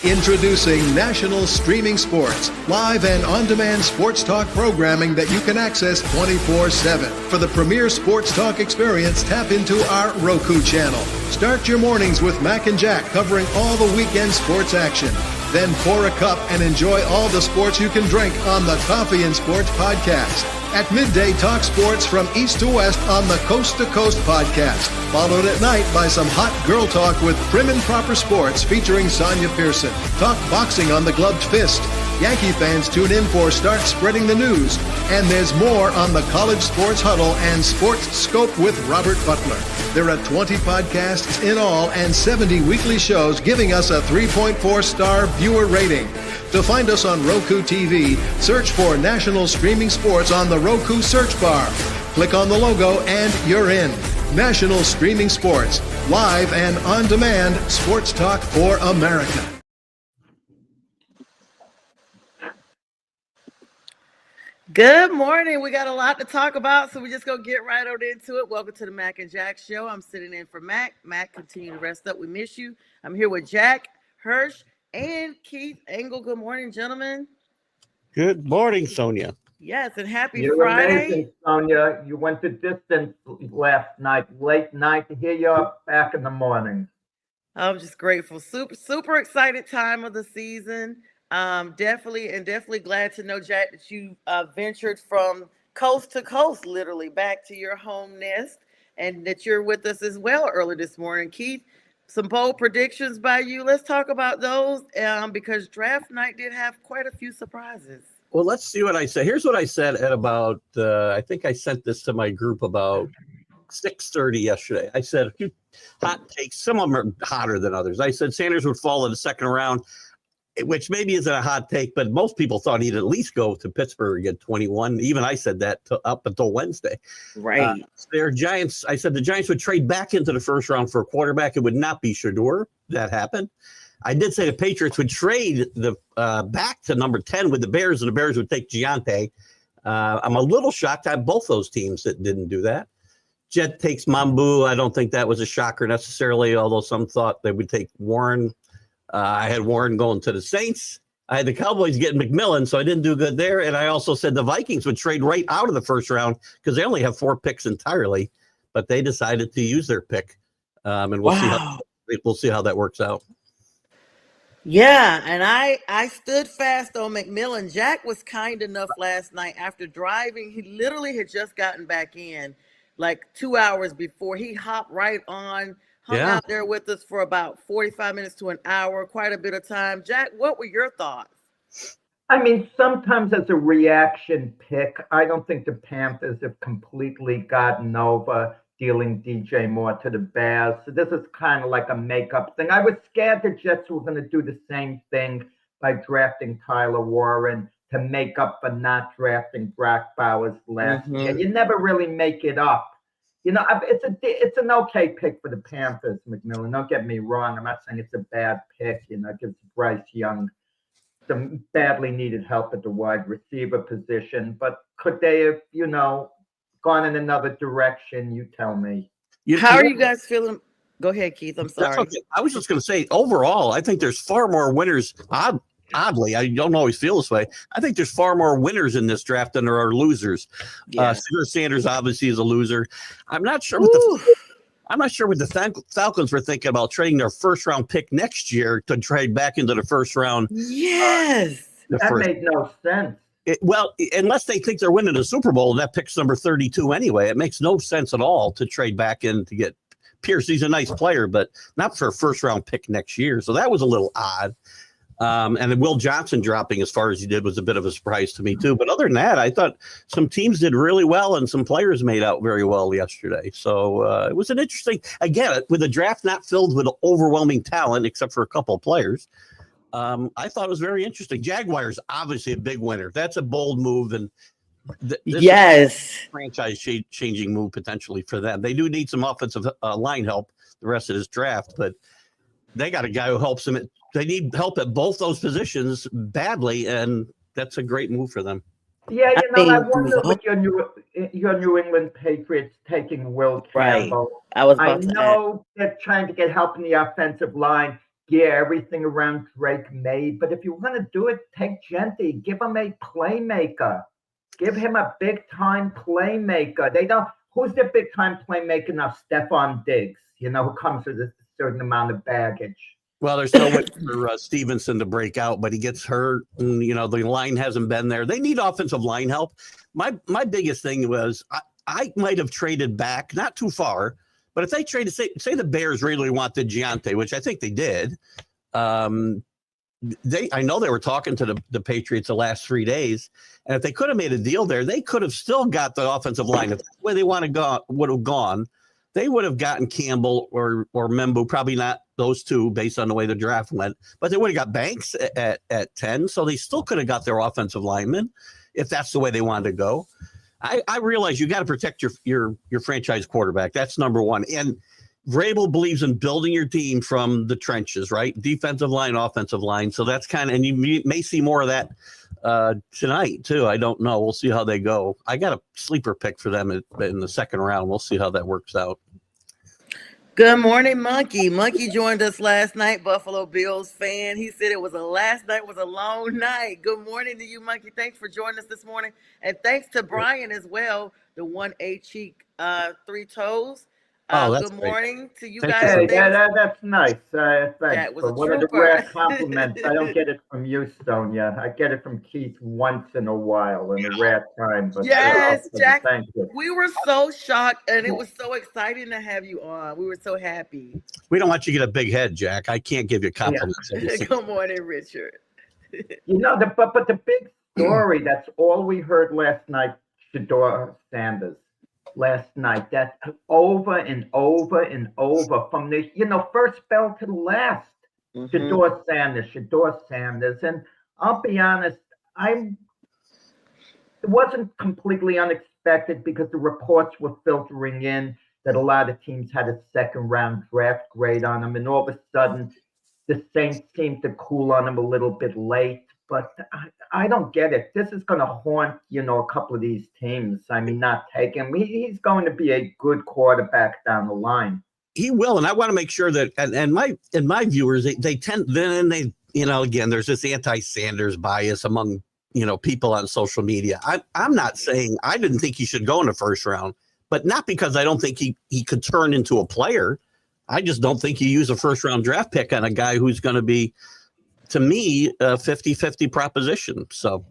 Introducing National Streaming Sports, live and on-demand sports talk programming that you can access 24/7. For the premier sports talk experience, tap into our Roku channel. Start your mornings with Mac and Jack covering all the weekend sports action. Then pour a cup and enjoy all the sports you can drink on the Coffee and Sports podcast. At midday, talk sports from east to west on the Coast to Coast podcast. Followed at night by some hot girl talk with Prim and Proper Sports featuring Sonja Pearson. Talk boxing on the Gloved Fist. Yankee fans tune in for Start Spreading the News. And there's more on the College Sports Huddle and Sports Scope with Robert Butler. There are 20 podcasts in all and 70 weekly shows giving us a 3.4-star viewer rating. To find us on Roku TV, search for National Streaming Sports on the Roku search bar. Click on the logo and you're in. National Streaming Sports, live and on-demand sports talk for America. Good morning. We got a lot to talk about, so we're just going to get right on into it. Welcome to the Mac and Jack Show. I'm sitting in for Mac. Mac, continue to rest up. We miss you. I'm here with Jack, Hirsch, and Keith Engel. Good morning, gentlemen. Good morning, Sonja. Yes, and happy You're Friday. amazing, Sonja. You went the distance last night, late night, to hear you back in the morning. I'm just grateful. Super excited time of the season. Definitely glad to know, Jack, that you ventured from coast to coast, literally back to your home nest, and that you're with us as well early this morning. Keith, some bold predictions by you. Let's talk about those because draft night did have quite a few surprises. Well, let's see what I said. Here's what I said at about, I think I sent this to my group about 6:30 yesterday. I said a few hot takes. Some of them are hotter than others. I said Sanders would fall in the second round, which maybe isn't a hot take, but most people thought he'd at least go to Pittsburgh at 21. Even I said that up until Wednesday. Right. Their Giants, I said the Giants would trade back into the first round for a quarterback. It would not be Shador. That happened. I did say the Patriots would trade the back to number 10 with the Bears, and the Bears would take Giante. I'm a little shocked at both those teams that didn't do that. Jet takes Mambu. I don't think that was a shocker necessarily, although some thought they would take Warren. I had Warren going to the Saints. I had the Cowboys getting McMillan, so I didn't do good there. And I also said the Vikings would trade right out of the first round because they only have 4 picks entirely, but they decided to use their pick. And we'll see how that works out. Yeah, and I stood fast on McMillan. Jack was kind enough last night after driving. He literally had just gotten back in like 2 hours before. He hopped right on, hung out there with us for about 45 minutes to an hour, quite a bit of time. Jack, what were your thoughts? I mean, sometimes as a reaction pick, I don't think the Panthers have completely gotten over dealing DJ Moore to the Bears. So this is kind of like a makeup thing. I was scared the Jets were going to do the same thing by drafting Tyler Warren to make up for not drafting Brock Bowers last year. You never really make it up. You know, it's an okay pick for the Panthers, McMillan. Don't get me wrong. I'm not saying it's a bad pick. You know, it gives Bryce Young some badly needed help at the wide receiver position. But could they have, you know, gone in another direction? You tell me. How are you guys feeling? Go ahead, Keith. I'm sorry. Okay. I was just going to say, overall, I think there's far more winners. Oddly, I don't always feel this way. I think there's far more winners in this draft than there are losers. Yeah. Sanders obviously is a loser. I'm not sure what the Falcons were thinking about trading their first round pick next year to trade back into the first round. Yes. Made no sense. Unless they think they're winning a Super Bowl, and that pick's number 32 anyway. It makes no sense at all to trade back in to get Pierce. He's a nice player, but not for a first round pick next year. So that was a little odd. And then Will Johnson dropping as far as he did was a bit of a surprise to me too. But other than that, I thought some teams did really well and some players made out very well yesterday. So it was an interesting, again, with the draft not filled with overwhelming talent, except for a couple of players. I thought it was very interesting. Jaguars, obviously a big winner. That's a bold move. And yes, franchise changing move potentially for them. They do need some offensive line help the rest of this draft, but they got a guy who helps them. They need help at both those positions badly, and that's a great move for them. Yeah, I wonder with your New England Patriots taking Will Campbell. Right. I know they're trying to get help in the offensive line. gear, everything around Drake made. But if you want to do it, take Genty, give him a playmaker. Give him a big-time playmaker. They don't. Who's the big-time playmaker now? Stephon Diggs, who comes with a certain amount of baggage. Well, there's no way for Stevenson to break out, but he gets hurt, and the line hasn't been there. They need offensive line help. My biggest thing was I might have traded back, not too far, but if they traded, say the Bears really wanted Giante, which I think they did. I know they were talking to the Patriots the last 3 days, and if they could have made a deal there, they could have still got the offensive line. If that's where they would have gone, they would have gotten Campbell or Membu, probably not those two based on the way the draft went, but they would have got Banks at 10, so they still could have got their offensive lineman if that's the way they wanted to go. I realize you got to protect your franchise quarterback. That's number one. And Vrabel believes in building your team from the trenches, right? Defensive line, offensive line. So that's and you may see more of that tonight too. I don't know. We'll see how they go. I got a sleeper pick for them in the second round. We'll see how that works out. Good morning, Monkey. Monkey joined us last night, Buffalo Bills fan. He said last night was a long night. Good morning to you, Monkey. Thanks for joining us this morning. And thanks to Brian as well, the 1A cheek, 3 toes. That's good great. morning to you Thanks. guys. Hey, that's nice. Thanks. That was a one of the trooper. rare compliments. I don't get it from you, Sonia. I get it from Keith once in a while, in a rare time. But Yes, Jack. Thank you. We were so shocked, and it was so exciting to have you on. We were so happy. We don't want you to get a big head, Jack. I can't give you compliments. Good morning, Richard. But the big story, that's all we heard last night, Shedeur Sanders. Last night, that over and over and over from the first spell to the last. Shedeur Sanders. And I'll be honest, it wasn't completely unexpected because the reports were filtering in that a lot of teams had a second round draft grade on him, and all of a sudden the Saints seemed to cool on him a little bit late. But I don't get it. This is going to haunt, a couple of these teams. I mean, not take him. He's going to be a good quarterback down the line. He will, and I want to make sure that, and my viewers, they tend, then they, again, there's this anti-Sanders bias among, people on social media. I'm not saying I didn't think he should go in the first round, but not because I don't think he could turn into a player. I just don't think you use a first round draft pick on a guy who's going to be, to me, a 50-50 proposition. So,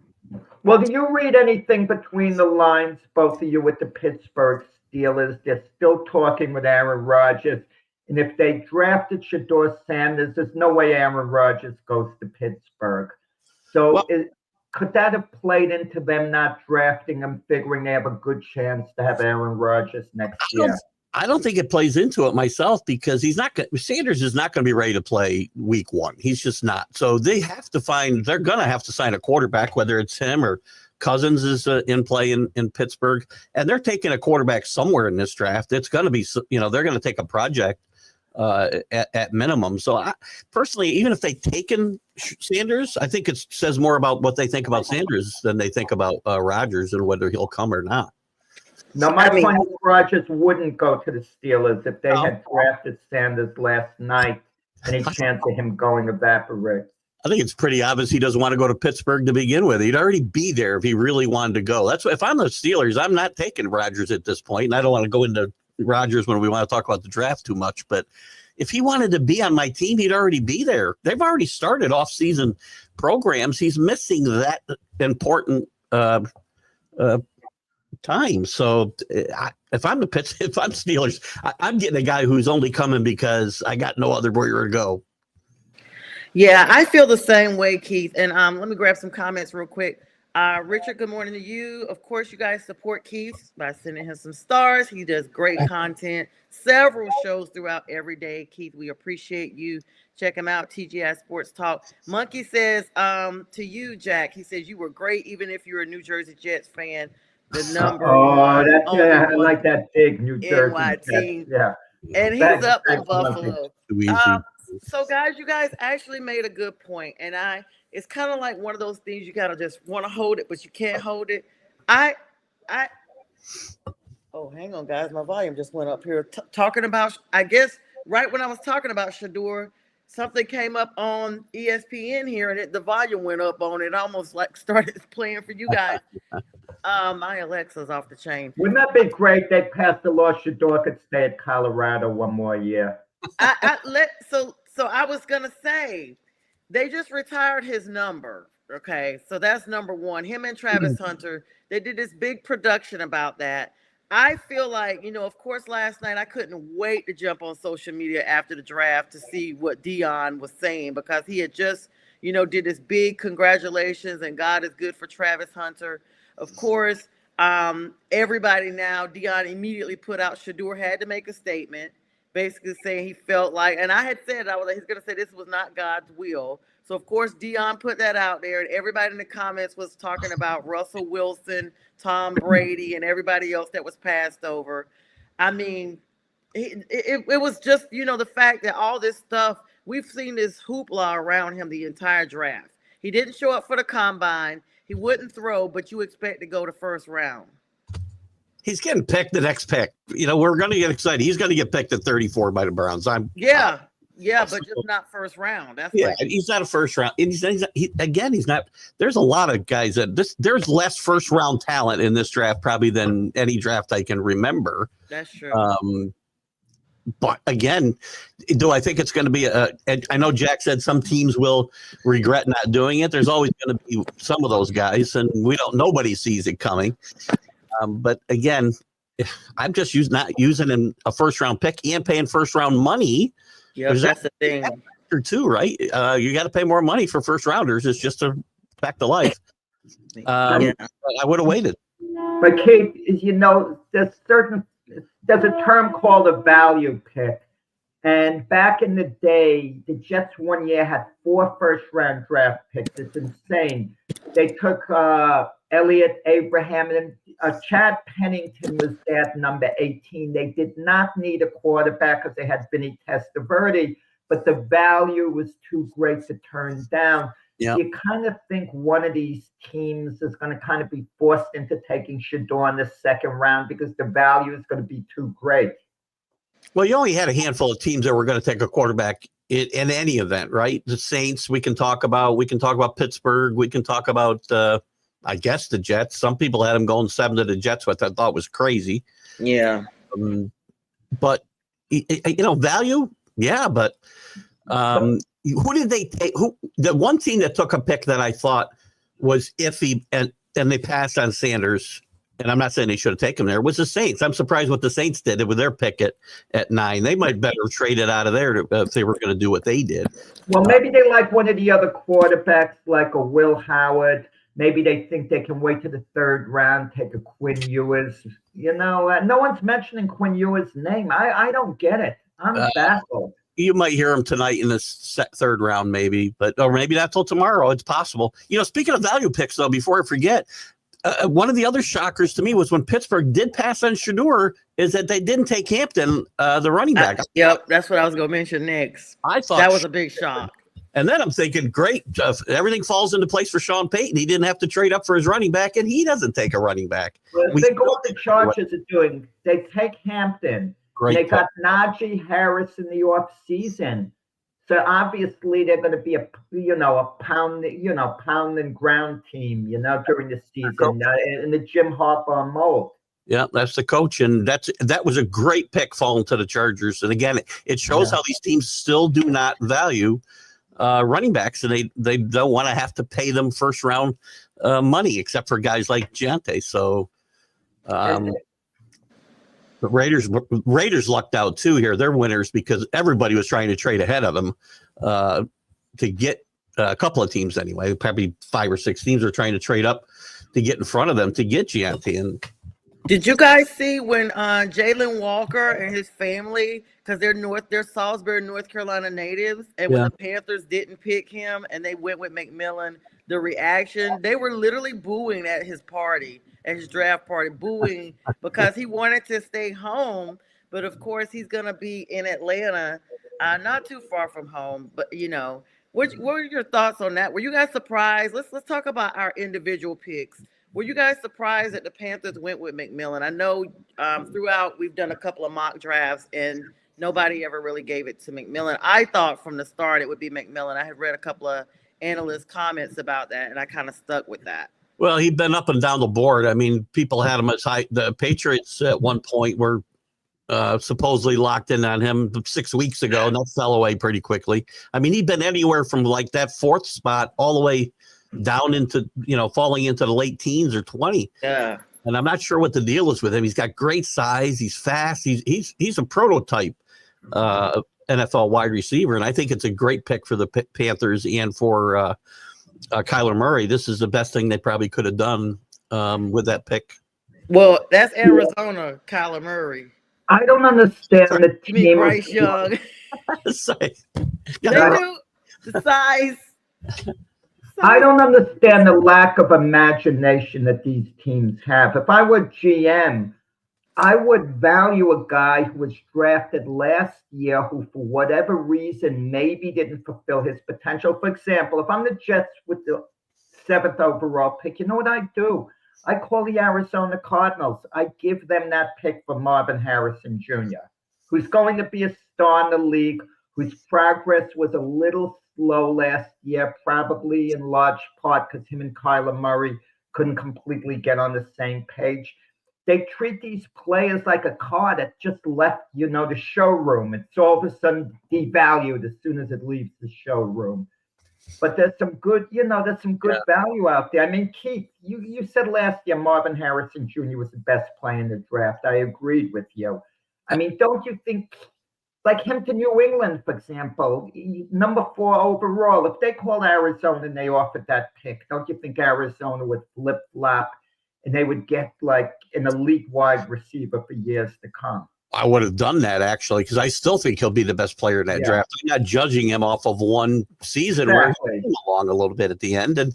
well, do you read anything between the lines, both of you, with the Pittsburgh Steelers? They're still talking with Aaron Rodgers. And if they drafted Shedeur Sanders, there's no way Aaron Rodgers goes to Pittsburgh. So could that have played into them not drafting him, figuring they have a good chance to have Aaron Rodgers next year? I don't think it plays into it myself because Sanders is not going to be ready to play week 1. He's just not. So they're going to have to sign a quarterback, whether it's him or Cousins is in play in Pittsburgh. And they're taking a quarterback somewhere in this draft. It's going to be, they're going to take a project at minimum. So personally, even if they've taken Sanders, I think it says more about what they think about Sanders than they think about Rodgers and whether he'll come or not. No, my point is Rodgers wouldn't go to the Steelers if they had drafted Sanders last night. Any chance of him going evaporates? I think it's pretty obvious he doesn't want to go to Pittsburgh to begin with. He'd already be there if he really wanted to go. That's what, if I'm the Steelers, I'm not taking Rodgers at this point. And I don't want to go into Rodgers when we want to talk about the draft too much. But if he wanted to be on my team, he'd already be there. They've already started off-season programs. He's missing that important time. So if I'm Steelers, I'm getting a guy who's only coming because I got no other where to go. Yeah, I feel the same way, Keith. And let me grab some comments real quick. Richard, good morning to you. Of course, you guys support Keith by sending him some stars. He does great content, several shows throughout every day. Keith, we appreciate you. Check him out, TGI Sports Talk. Monkey says to you, Jack, he says you were great even if you're a New Jersey Jets fan. The number one. I like that big New Jersey NY. Yeah. And he's up in Buffalo. So guys, you guys actually made a good point. And it's kind of like one of those things you gotta just want to hold it, but you can't hold it. Oh, hang on, guys. My volume just went up here. Talking about, I guess, right when I was talking about Shedeur, something came up on ESPN here, and the volume went up on it, almost like started playing for you guys. My Alexa's off the chain. Wouldn't that be great? They passed a law Shador could stay at Colorado one more year. So I was gonna say, they just retired his number. Okay, so that's number one. Him and Travis Hunter, they did this big production about that. I feel like, of course, last night I couldn't wait to jump on social media after the draft to see what Dion was saying, because he had just, did this big congratulations and God is good for Travis Hunter. Of course, everybody now, Dion immediately put out, Shador had to make a statement, basically saying he felt like, and I had said, he's going to say this was not God's will. So, of course, Dion put that out there, and everybody in the comments was talking about Russell Wilson, Tom Brady, and everybody else that was passed over. I mean, it was just, the fact that all this stuff, we've seen this hoopla around him the entire draft. He didn't show up for the combine. He wouldn't throw, but you expect to go to first round. He's getting picked the next pick. We're going to get excited. He's going to get picked at 34 by the Browns. Yeah, but just not first round. That's he's not a first round. And he's not. There's a lot of guys there's less first round talent in this draft probably than any draft I can remember. That's true. But again, do I think it's going to be I know Jack said some teams will regret not doing it. There's always going to be some of those guys, and nobody sees it coming. But again, I'm just not using a first round pick and paying first round money. Yeah, that's the thing. Too, right? You got to pay more money for first rounders. It's just a fact of life. I would have waited. But Kate, there's a term called a value pick. And back in the day, the Jets one year had 4 first-round draft picks. It's insane. They took Elliott Abraham, and Chad Pennington was there at number 18. They did not need a quarterback because they had Vinny Testaverde, but the value was too great to turn down. Yep. You kind of think one of these teams is going to kind of be forced into taking Shador in the second round because the value is going to be too great. Well, you only had a handful of teams that were going to take a quarterback in any event, right? The Saints, we can talk about Pittsburgh. We can talk about, I guess, the Jets. Some people had them going 7 to the Jets, which I thought was crazy. Yeah. But, value, yeah, but who did they take? The one team that took a pick that I thought was iffy, and they passed on Sanders, and I'm not saying they should have taken him there, was the Saints. I'm surprised what the Saints did with their pick at 9. They might better trade it out of there if they were going to do what they did. Well, maybe they like one of the other quarterbacks, like a Will Howard. Maybe they think they can wait to the 3rd round, take a Quinn Ewers. No one's mentioning Quinn Ewers' name. I don't get it. I'm baffled. You might hear him tonight in the 3rd round, maybe, or maybe not till tomorrow. It's possible. Speaking of value picks, though, before I forget, one of the other shockers to me was when Pittsburgh did pass on Shador, is that they didn't take Hampton, the running back. Yep, that's what I was going to mention next. I thought that was a big shock. And then I'm thinking, great, everything falls into place for Sean Payton. He didn't have to trade up for his running back, and he doesn't take a running back. Well, think what the Chargers are doing. They take Hampton. They got Najee Harris in the offseason. So obviously they're going to be a pound and ground team, during the season in the Jim Harbaugh mold. Yeah, that's the coach, and that was a great pick falling to the Chargers. And again, it shows how these teams still do not value running backs, and they don't want to have to pay them first round money, except for guys like Giante. So the Raiders lucked out too here. They're winners because everybody was trying to trade ahead of them to get a couple of teams anyway. Probably 5 or 6 teams are trying to trade up to get in front of them to get Giante. And did you guys see when Jalen Walker and his family, because they're Salisbury, North Carolina natives, and when the Panthers didn't pick him and they went with McMillan, the reaction, they were literally booing at his party. At his draft party, booing because he wanted to stay home. But of course, he's going to be in Atlanta, not too far from home. But, what were your thoughts on that? Were you guys surprised? Let's talk about our individual picks. Were you guys surprised that the Panthers went with McMillan? I know throughout we've done a couple of mock drafts, and nobody ever really gave it to McMillan. I thought from the start it would be McMillan. I had read a couple of analyst comments about that, and I kind of stuck with that. Well, he'd been up and down the board. I mean, people had him as high. The Patriots at one point were supposedly locked in on him 6 weeks ago, and that fell away pretty quickly. I mean, he'd been anywhere from like that fourth spot all the way down into, falling into the late teens or 20. Yeah. And I'm not sure what the deal is with him. He's got great size. He's fast. He's a prototype NFL wide receiver, and I think it's a great pick for the Panthers and for Kyler Murray. This is the best thing they probably could have done with that pick. Well, that's Arizona, Kyler Murray. I don't understand the You mean team. Bryce Young? They do the size. I don't understand the lack of imagination that these teams have. If I were GM, I would value a guy who was drafted last year who, for whatever reason, maybe didn't fulfill his potential. For example, if I'm the Jets with the 7th overall pick, you know what I do? I call the Arizona Cardinals. I give them that pick for Marvin Harrison Jr., who's going to be a star in the league, whose progress was a little slow last year, probably in large part because him and Kyler Murray couldn't completely get on the same page. They treat these players like a car that just left, the showroom. It's all of a sudden devalued as soon as it leaves the showroom. But there's some good, value out there. I mean, Keith, you said last year Marvin Harrison Jr. was the best player in the draft. I agreed with you. I mean, don't you think, like him to New England, for example, number 4 overall, if they called Arizona and they offered that pick, don't you think Arizona would flip-flop and they would get like an elite wide receiver for years to come? I would have done that, actually, because I still think he'll be the best player in that draft. I'm not judging him off of one season where he came along a little bit at the end. And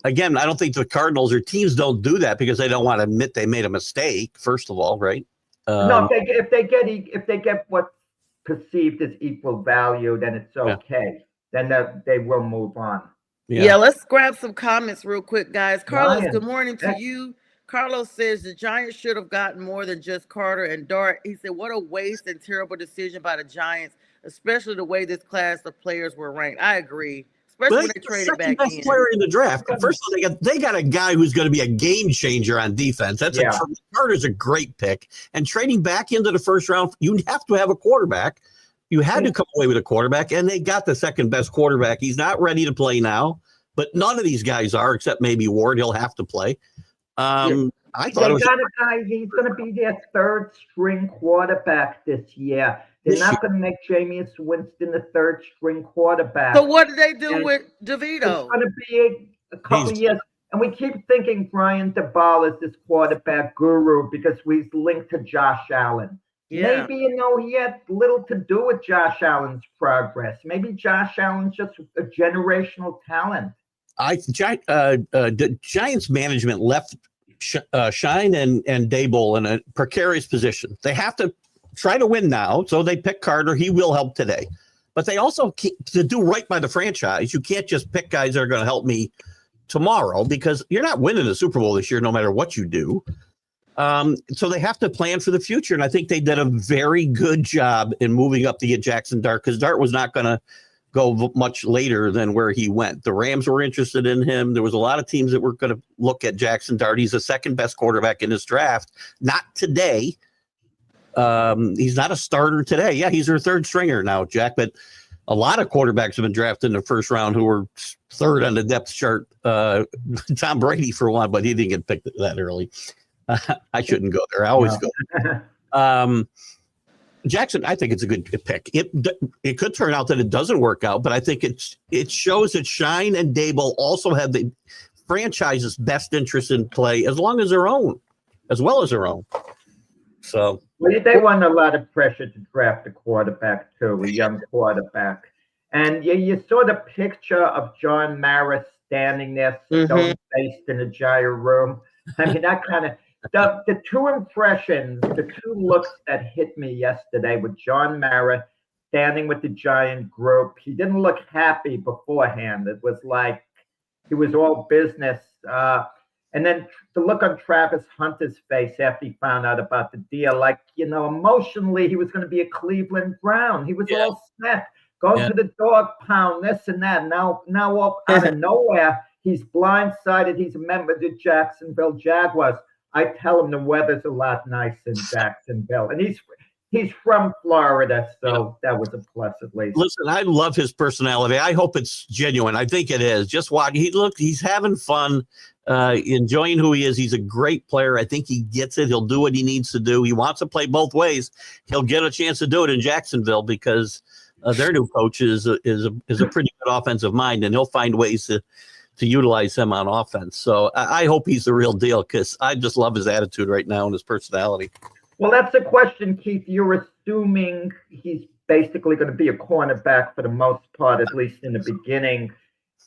again, I don't think the Cardinals or teams don't do that because they don't want to admit they made a mistake, first of all, right? No, if they get what's perceived as equal value, then it's okay. Then they will move on. Yeah, let's grab some comments real quick, guys. Carlos, Ryan, good morning to you. Carlos says the Giants should have gotten more than just Carter and Dart. He said, what a waste and terrible decision by the Giants, especially the way this class of players were ranked. I agree, especially when they traded back best player in the draft. First of all, they got a guy who's going to be a game changer on defense. Carter's a great pick. And trading back into the first round, you have to have a quarterback. You had to come away with a quarterback, and they got the second best quarterback. He's not ready to play now, but none of these guys are, except maybe Ward. He'll have to play. I thought they got a guy. He's going to be their 3rd string quarterback this year. They're not going to make Jameis Winston the 3rd string quarterback. So what did they do with DeVito? It's going to be a couple of years. And we keep thinking Brian DeBall is this quarterback guru because he's linked to Josh Allen. Yeah. Maybe, he had little to do with Josh Allen's progress. Maybe Josh Allen's just a generational talent. The Giants management left Shine and Daboll in a precarious position. They have to try to win now, so they pick Carter. He will help today. But they also, to do right by the franchise, you can't just pick guys that are going to help me tomorrow because you're not winning the Super Bowl this year no matter what you do. So they have to plan for the future, and I think they did a very good job in moving up to get Jackson Dart because Dart was not going to go much later than where he went. The Rams were interested in him. There was a lot of teams that were going to look at Jackson Dart. He's the 2nd best quarterback in this draft. Not today. He's not a starter today. Yeah, he's their 3rd stringer now, Jack, but a lot of quarterbacks have been drafted in the first round who were 3rd on the depth chart. Tom Brady for one, but he didn't get picked that early. I shouldn't go there. I always go. Jackson, I think it's a good pick. It could turn out that it doesn't work out, but I think it shows that Shine and Daboll also have the franchise's best interest in play as well as their own. So they want a lot of pressure to draft a quarterback too, a young quarterback. And you saw the picture of John Mara standing there, stone-faced in a giant room. I mean, that kind of. The 2 impressions, the 2 looks that hit me yesterday with John Mara standing with the Giant group. He didn't look happy beforehand. It was like he was all business. And And then the look on Travis Hunter's face after he found out about the deal, like, emotionally, he was going to be a Cleveland Brown. He was all set, going to the dog pound, this and that. Now out of nowhere, he's blindsided. He's a member of the Jacksonville Jaguars. I tell him the weather's a lot nicer in Jacksonville. And he's from Florida, so that was a plus at least. Listen, I love his personality. I hope it's genuine. I think it is. Just watch. He's having fun, enjoying who he is. He's a great player. I think he gets it. He'll do what he needs to do. He wants to play both ways. He'll get a chance to do it in Jacksonville because their new coach is a pretty good offensive mind, and he'll find ways to utilize him on offense. So I hope he's the real deal because I just love his attitude right now and his personality. Well, that's the question, Keith. You're assuming he's basically going to be a cornerback for the most part, at least in the beginning.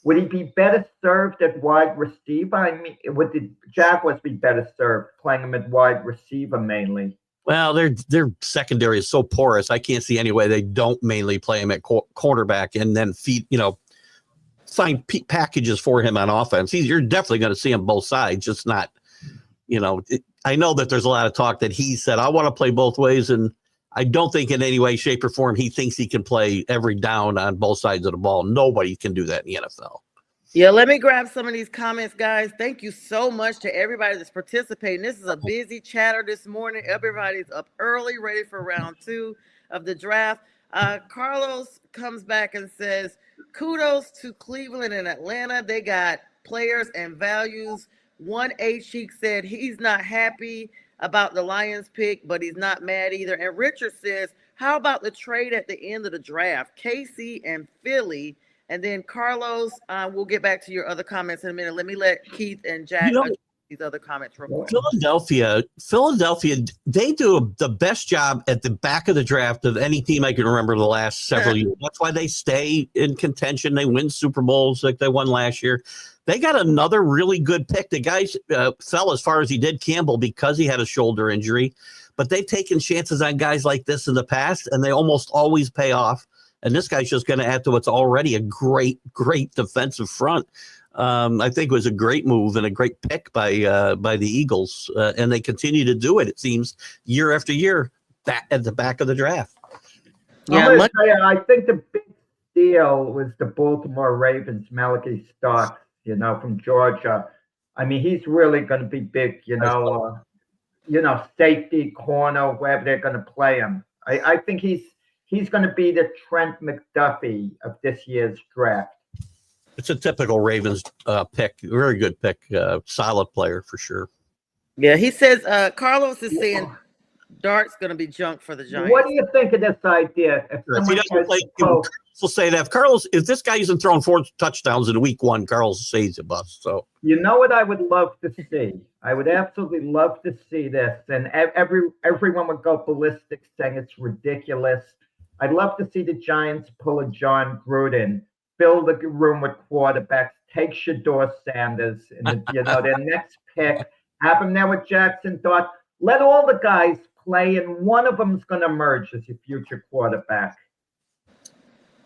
Would he be better served at wide receiver? I mean, would the Jaguars be better served playing him at wide receiver mainly? Well, their secondary is so porous. I can't see any way they don't mainly play him at cornerback and then find packages for him on offense. You're definitely going to see him both sides, just not, I know that there's a lot of talk that he said, I want to play both ways. And I don't think in any way, shape, or form he thinks he can play every down on both sides of the ball. Nobody can do that in the NFL. Yeah, let me grab some of these comments, guys. Thank you so much to everybody that's participating. This is a busy chatter this morning. Everybody's up early, ready for round 2 of the draft. Carlos comes back and says, kudos to Cleveland and Atlanta. They got players and values. One A-Cheek said he's not happy about the Lions pick, but he's not mad either. And Richard says, how about the trade at the end of the draft? KC and Philly. And then Carlos, we'll get back to your other comments in a minute. Let me let Keith and Jack these other comments real quick. Philadelphia, they do the best job at the back of the draft of any team I can remember the last several years. That's why they stay in contention. They win Super Bowls like they won last year. They got another really good pick. The guy fell as far as he did, Campbell, because he had a shoulder injury. But they've taken chances on guys like this in the past, and they almost always pay off. And this guy's just going to add to what's already a great defensive front. I think it was a great move and a great pick by the Eagles. And they continue to do it, it seems, year after year back at the back of the draft. Yeah, I think the big deal was the Baltimore Ravens, Malachi Starks, from Georgia. I mean, he's really going to be big, safety, corner, wherever they're going to play him. I think he's going to be the Trent McDuffie of this year's draft. It's a typical Ravens pick. Very good pick. Solid player for sure. Yeah, he says Carlos is saying Dart's going to be junk for the Giants. What do you think of this idea? We'll say that if this guy isn't throwing 4 touchdowns in week 1, Carlos says a bust. So you know what I would love to see? I would absolutely love to see this, and everyone would go ballistic saying it's ridiculous. I'd love to see the Giants pull a John Gruden, fill the room with quarterbacks, take Shedeur Sanders, and their next pick, have him there with Jackson Dart. Let all the guys play, and one of them's going to emerge as your future quarterback.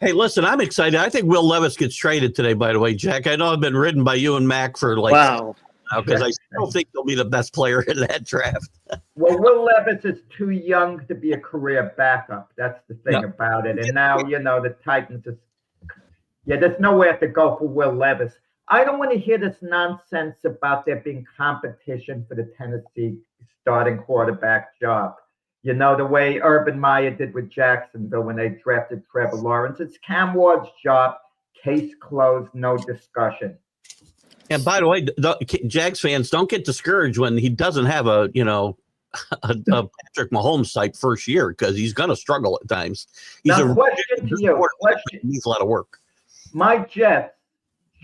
Hey, listen, I'm excited. I think Will Levis gets traded today, by the way, Jack. I know I've been ridden by you and Mac for wow. Because I still think he'll be the best player in that draft. Well, Will Levis is too young to be a career backup. That's the thing about it. And now, the Titans there's nowhere to go for Will Levis. I don't want to hear this nonsense about there being competition for the Tennessee starting quarterback job. The way Urban Meyer did with Jacksonville when they drafted Trevor Lawrence. It's Cam Ward's job. Case closed, no discussion. And by the way, Jags fans, don't get discouraged when he doesn't have a Patrick Mahomes type first year, because he's going to struggle at times. He's question to you. He needs a lot of work. My Jets,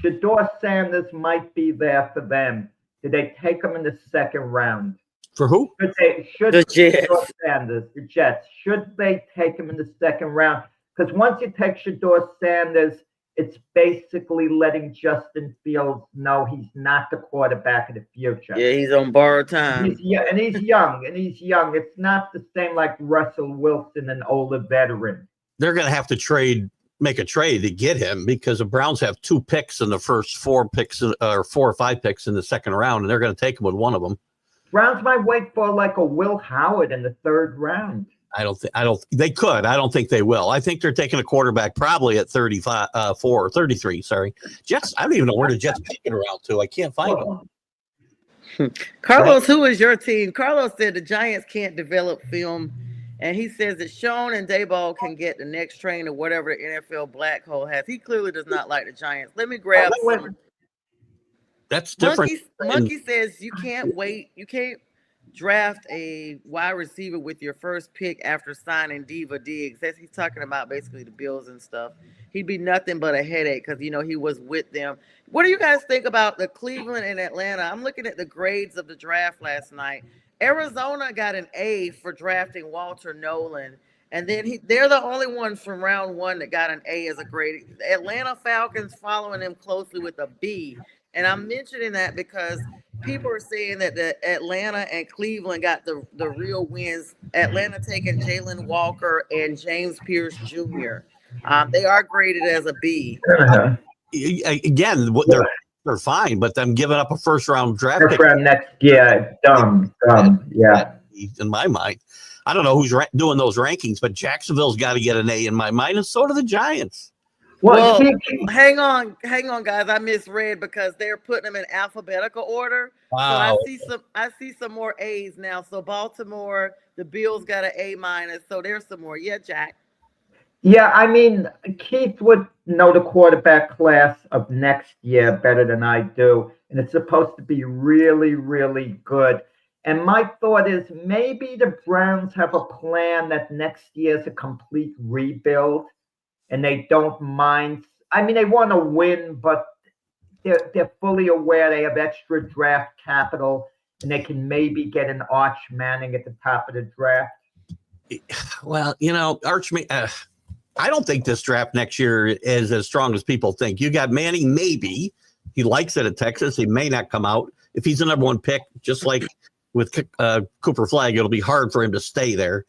Shedeur Sanders might be there for them. Did they take him in the second round? For who? The Jets. Sanders, the Jets. Should they take him in the second round? Because once you take Shedeur Sanders, it's basically letting Justin Fields know he's not the quarterback of the future. Yeah, he's on borrowed time. He's young. It's not the same like Russell Wilson, an older veteran. They're going to have to trade make a trade to get him because the Browns have 2 picks in the first 4 picks or 4 or 5 picks in the second round, and they're going to take him with one of them. Browns might wait for like a Will Howard in the 3rd round. They could. I don't think they will. I think they're taking a quarterback probably at 34 or 33. Sorry. Jets. I don't even know where the Jets picking around to. I can't find them. Carlos, who is your team? Carlos said the Giants can't develop film, and he says that Sean and Dayball can get the next train or whatever the NFL black hole has. He clearly does not like the Giants. Let me grab some. That's different. Monkey says you can't wait. You can't draft a wide receiver with your first pick after signing Diva Diggs. That's he's talking about basically the Bills and stuff. He'd be nothing but a headache because he was with them. What do you guys think about the Cleveland and Atlanta? I'm looking at the grades of the draft last night. Arizona got an A for drafting Walter Nolan, and then they're the only ones from round 1 that got an A as a grade. The Atlanta Falcons following them closely with a B. And I'm mentioning that because people are saying that the Atlanta and Cleveland got the real wins. Atlanta taking Jalen Walker and James Pierce Jr. They are graded as a B. Again, they're fine, but them giving up a first round draft pick next year, dumb, yeah. In my mind, I don't know who's doing those rankings, but Jacksonville's got to get an A in my mind, and so do the Giants. Well, hang on, guys. I misread because they're putting them in alphabetical order. Wow. So I see some more A's now. So Baltimore, the Bills got an A-. So there's some more. Yeah, Jack. Yeah, I mean, Keith would know the quarterback class of next year better than I do, and it's supposed to be really, really good. And my thought is maybe the Browns have a plan that next year is a complete rebuild. And they don't mind. I mean, they want to win, but they're fully aware they have extra draft capital, and they can maybe get an Arch Manning at the top of the draft. Well, I don't think this draft next year is as strong as people think. You got Manning, maybe. He likes it at Texas. He may not come out. If he's the number 1 pick, just like with Cooper Flagg, it'll be hard for him to stay there.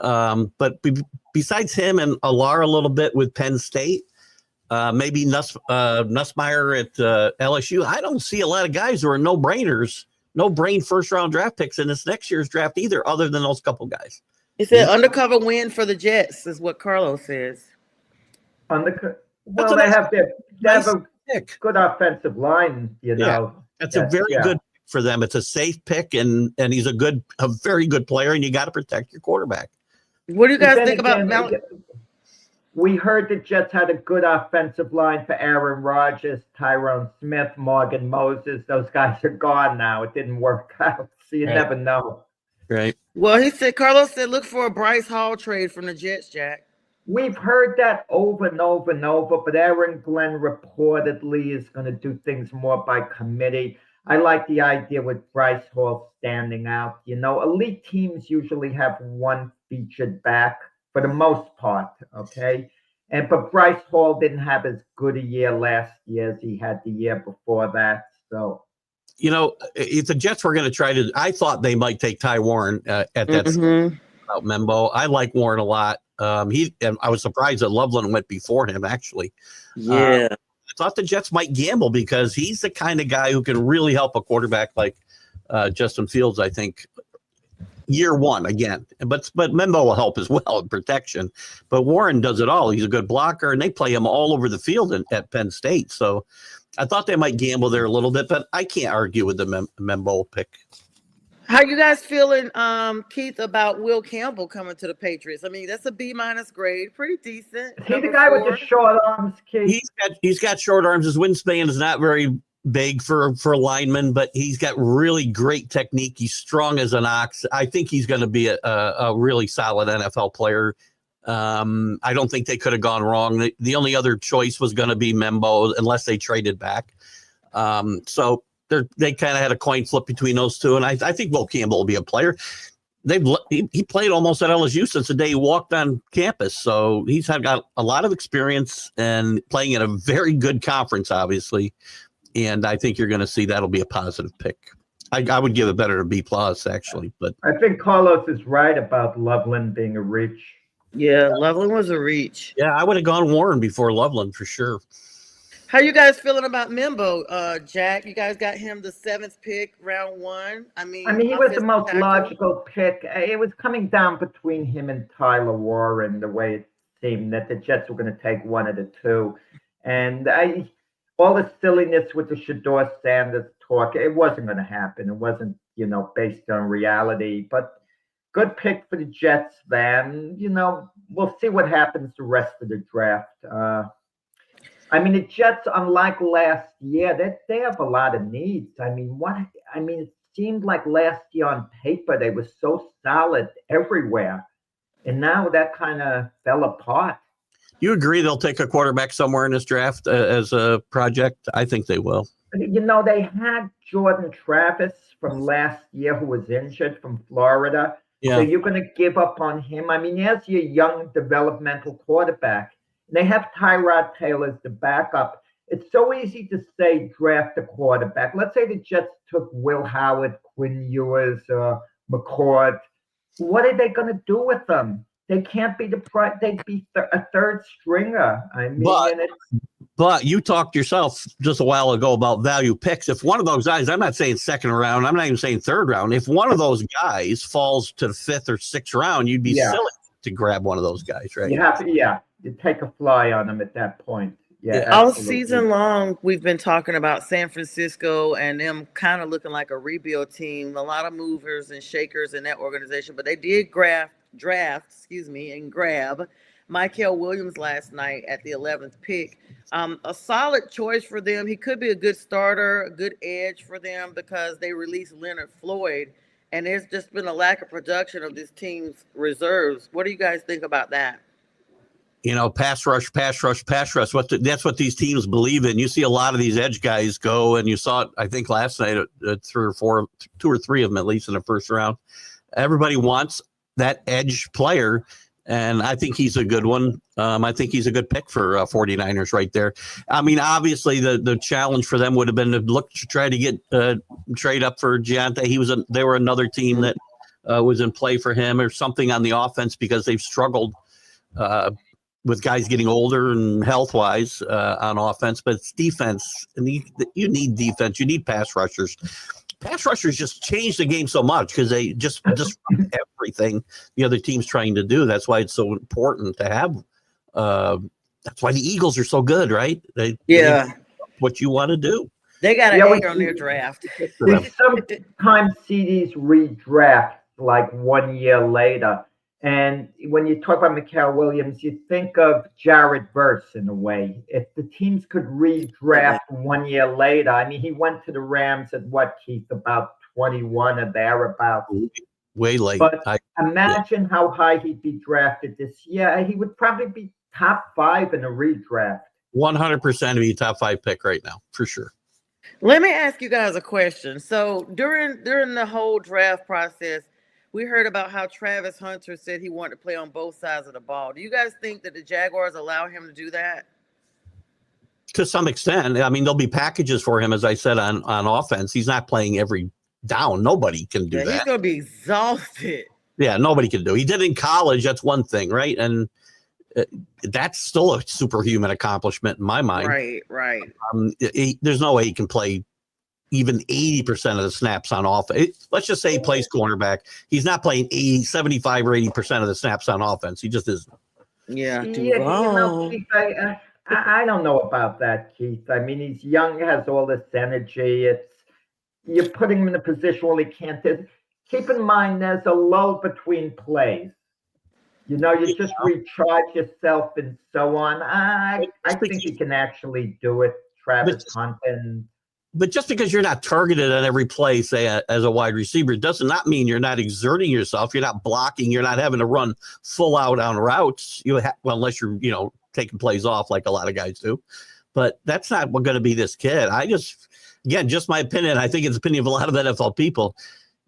But besides him and Alar a little bit with Penn State, maybe Nussmeier at LSU, I don't see a lot of guys who are no-brain first-round draft picks in this next year's draft either, other than those couple guys. He said undercover win for the Jets is what Carlos says. Well, they have a good offensive line, know. That's a very good pick for them. It's a safe pick, and he's a very good player, and you got to protect your quarterback. What do you guys think about Mount? We heard the Jets had a good offensive line for Aaron Rodgers, Tyrone Smith, Morgan Moses. Those guys are gone now. It didn't work out, so you never know. Right. Well, Carlos said, look for a Bryce Hall trade from the Jets, Jack. We've heard that over and over and over, but Aaron Glenn reportedly is going to do things more by committee. I like the idea with Bryce Hall standing out. Elite teams usually have one featured back for the most part, okay? But Bryce Hall didn't have as good a year last year as he had the year before that. So, if the Jets were going to I thought they might take Ty Warren at that about Membo. I like Warren a lot. And I was surprised that Loveland went before him, actually. Yeah. I thought the Jets might gamble because he's the kind of guy who can really help a quarterback like Justin Fields, I think, year 1 again. But Membo will help as well in protection. But Warren does it all. He's a good blocker, and they play him all over the field at Penn State. So I thought they might gamble there a little bit, but I can't argue with the Membo pick. How you guys feeling, Keith, about Will Campbell coming to the Patriots? I mean, that's a B- grade, pretty decent. Is he the guy with the short arms, Keith? He's got short arms. His wingspan is not very big for a lineman, but he's got really great technique. He's strong as an ox. I think he's going to be a really solid NFL player. I don't think they could have gone wrong. The only other choice was going to be Membo unless they traded back. So they kind of had a coin flip between those two, and I think Will Campbell will be a player. He played almost at LSU since the day he walked on campus, so he's got a lot of experience and playing in a very good conference, obviously. And I think you're going to see that'll be a positive pick. I would give it better to B+, actually. But I think Carlos is right about Loveland being a reach. Yeah, Loveland was a reach. Yeah, I would have gone Warren before Loveland for sure. How you guys feeling about Mimbo, Jack? You guys got him the 7th pick, round 1. I mean, he was the Offensive most tackle. logical pick. It was coming down between him and Tyler Warren, the way it seemed that the Jets were going to take one of the two. And all the silliness with the Shador Sanders talk, it wasn't going to happen. It wasn't, based on reality. But good pick for the Jets, then. We'll see what happens the rest of the draft. I mean, the Jets, unlike last year, they have a lot of needs. I mean, it seemed like last year on paper they were so solid everywhere, and now that kind of fell apart. You agree they'll take a quarterback somewhere in this draft as a project? I think they will. They had Jordan Travis from last year who was injured from Florida. Yeah. So you're going to give up on him. I mean, there's your young developmental quarterback. They have Tyrod Taylor as the backup. It's so easy to say draft a quarterback. Let's say the Jets took Will Howard, Quinn Ewers, McCord. What are they going to do with them? They can't be they'd be a third stringer. I mean, but you talked yourself just a while ago about value picks. If one of those guys, I'm not saying second round, I'm not even saying third round. If one of those guys falls to the 5th or 6th round, you'd be silly to grab one of those guys, right? You have to, you take a fly on them at that point. Yeah. All season long, we've been talking about San Francisco and them kind of looking like a rebuild team. A lot of movers and shakers in that organization, but they did draft, and grab Michael Williams last night at the 11th pick. A solid choice for them. He could be a good starter, a good edge for them because they released Leonard Floyd, and there's just been a lack of production of this team's reserves. What do you guys think about that? Pass rush. That's what these teams believe in. You see a lot of these edge guys go, and you saw it, I think, last night at 2 or 3 of them, at least in the first round. Everybody wants that edge player, and I think he's a good one. I think he's a good pick for 49ers right there. I mean, obviously, the challenge for them would have been to try to get trade up for Giante. They were another team that was in play for him or something on the offense because they've struggled with guys getting older and health-wise on offense, but it's defense. And you need defense. You need pass rushers. Pass rushers just change the game so much because they just everything the other team's trying to do. That's why it's so important to have. That's why the Eagles are so good, right? They what you want to do. They got an egg on their draft. We sometimes see these redrafts like 1 year later. And when you talk about Michael Williams, you think of Jared Verse in a way. If the teams could redraft 1 year later, I mean, he went to the Rams at what, Keith, about 21 or thereabouts. Way late. But imagine how high he'd be drafted this year. He would probably be top 5 in a redraft. 100% be a top 5 pick right now, for sure. Let me ask you guys a question. So during the whole draft process, we heard about how Travis Hunter said he wanted to play on both sides of the ball. Do you guys think that the Jaguars allow him to do that? To some extent. I mean, there'll be packages for him, as I said, on offense. He's not playing every down. Nobody can do that. He's going to be exhausted. Yeah, nobody can do. He did in college. That's one thing, right? And that's still a superhuman accomplishment in my mind. Right. There's no way he can play even 80% of the snaps on offense. Let's just say he plays cornerback. He's not playing 75 or 80% of the snaps on offense. He just isn't. Yeah. Keith, I don't know about that, Keith. I mean, he's young, has all this energy. You're putting him in a position where he can't. Keep in mind, there's a lull between plays. You just recharge yourself and so on. I think he can actually do it, Travis Hunter. But just because you're not targeted on every play, say as a wide receiver, does not mean you're not exerting yourself. You're not blocking. You're not having to run full out on routes. Unless you're, taking plays off like a lot of guys do. But that's not going to be this kid. Just my opinion. I think it's the opinion of a lot of NFL people.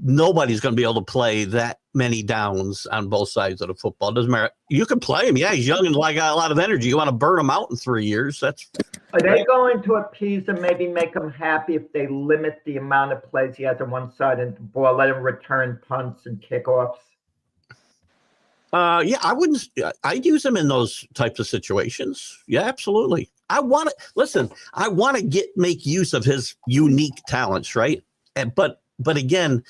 Nobody's going to be able to play that many downs on both sides of the football. It doesn't matter. You can play him. Yeah, he's young and got a lot of energy. You want to burn him out in 3 years. Are they going to appease him, maybe make him happy if they limit the amount of plays he has on one side and the ball, let him return punts and kickoffs? Yeah, I wouldn't. I'd use him in those types of situations. Yeah, absolutely. I want to listen. I want to make use of his unique talents, right? But again,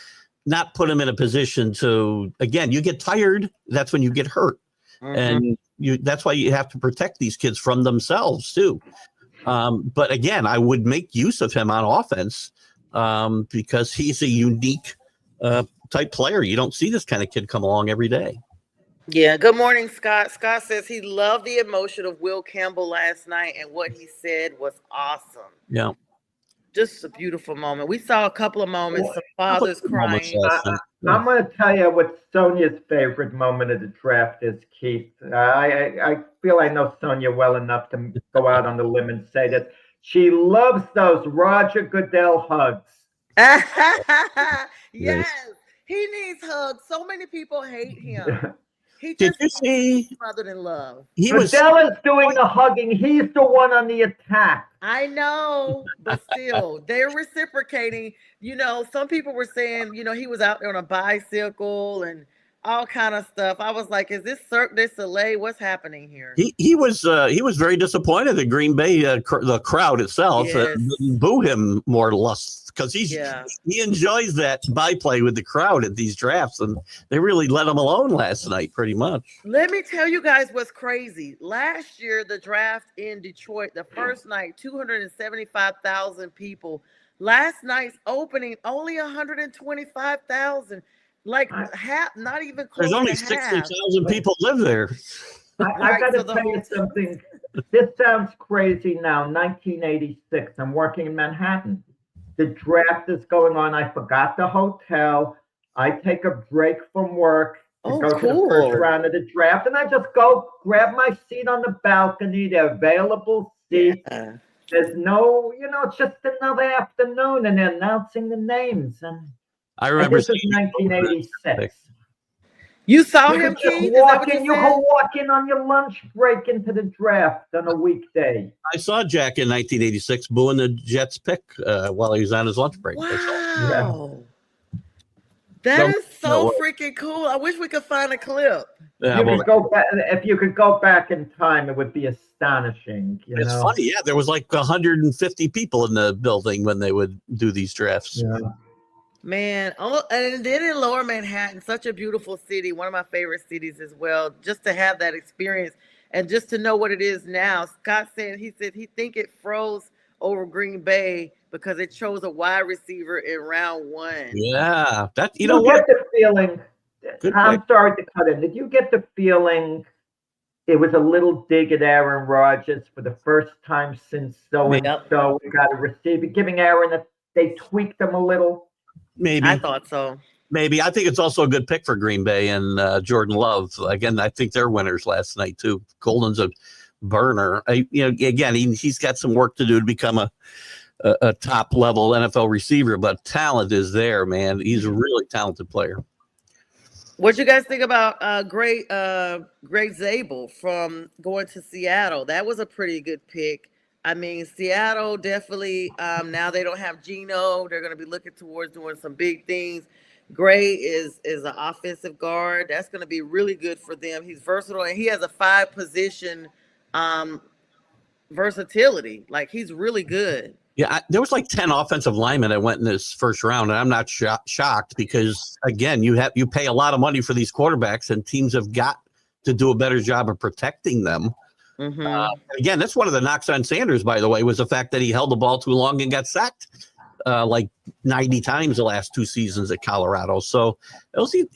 not put him in a position to. Again, you get tired. That's when you get hurt, and that's why you have to protect these kids from themselves too. But again, I would make use of him on offense because he's a unique type player. You don't see this kind of kid come along every day. Yeah. Good morning, Scott. Scott says he loved the emotion of Will Campbell last night, and what he said was awesome. Yeah. Just a beautiful moment. We saw a couple of moments, some fathers crying. I'm going to tell you what Sonja's favorite moment of the draft is, Keith. I feel I know Sonja well enough to go out on the limb and say that she loves those Roger Goodell hugs. Yes, he needs hugs. So many people hate him. He Did just you see? smothered in love. Goodell is doing the hugging. He's the one on the attack. I know, but still, they're reciprocating. You know, some people were saying, you know, he was out there on a bicycle and all kind of stuff. I was like, is this Cirque du Soleil? What's happening here? He was very disappointed at Green Bay, the crowd itself, boo him more or less because he enjoys that byplay with the crowd at these drafts, and they really let him alone last night, pretty much. Let me tell you guys what's crazy. Last year, the draft in Detroit, the first night, 275,000 people. Last night's opening, only 125,000. Like half, not even close. There's only to 60,000 people live there. I got to tell you something. This sounds crazy now. 1986. I'm working in Manhattan. The draft is going on. I forgot the hotel. I take a break from work to go to the first round of the draft, and I just go grab my seat on the balcony. The available seats. Yeah. There's no, it's just another afternoon, and they're announcing the names. And I remember this is 1986. You saw him, Keith? You can walk in on your lunch break into the draft on a weekday. I saw Jack in 1986 booing the Jets pick while he was on his lunch break. Wow. That is so freaking cool. I wish we could find a clip. Yeah, if you could go back in time, it would be astonishing. It's funny. Yeah, there was like 150 people in the building when they would do these drafts. Yeah. Man, and then in Lower Manhattan, such a beautiful city, one of my favorite cities as well, just to have that experience and just to know what it is now. Scott said he think it froze over Green Bay because it chose a wide receiver in round 1. Yeah, you know what? Get the feeling. I'm sorry to cut in. Did you get the feeling it was a little dig at Aaron Rodgers for the first time since so-and-so we got a receiver, giving Aaron they tweaked him a little? Maybe. I thought so. Maybe. I think it's also a good pick for Green Bay and Jordan Love. Again, I think they're winners last night too. Golden's a burner. Again, he's got some work to do to become a top level NFL receiver, but talent is there, man. He's a really talented player. What you guys think about Greg Zabel from going to Seattle? That was a pretty good pick. I mean, Seattle definitely, now they don't have Geno. They're going to be looking towards doing some big things. Gray is an offensive guard. That's going to be really good for them. He's versatile, and he has a 5-position versatility. Like, he's really good. Yeah, there was like 10 offensive linemen that went in this first round, and I'm not shocked because, again, you pay a lot of money for these quarterbacks, and teams have got to do a better job of protecting them. Mm-hmm. Again, that's one of the knocks on Sanders, by the way, was the fact that he held the ball too long and got sacked like 90 times the last 2 seasons at Colorado. So,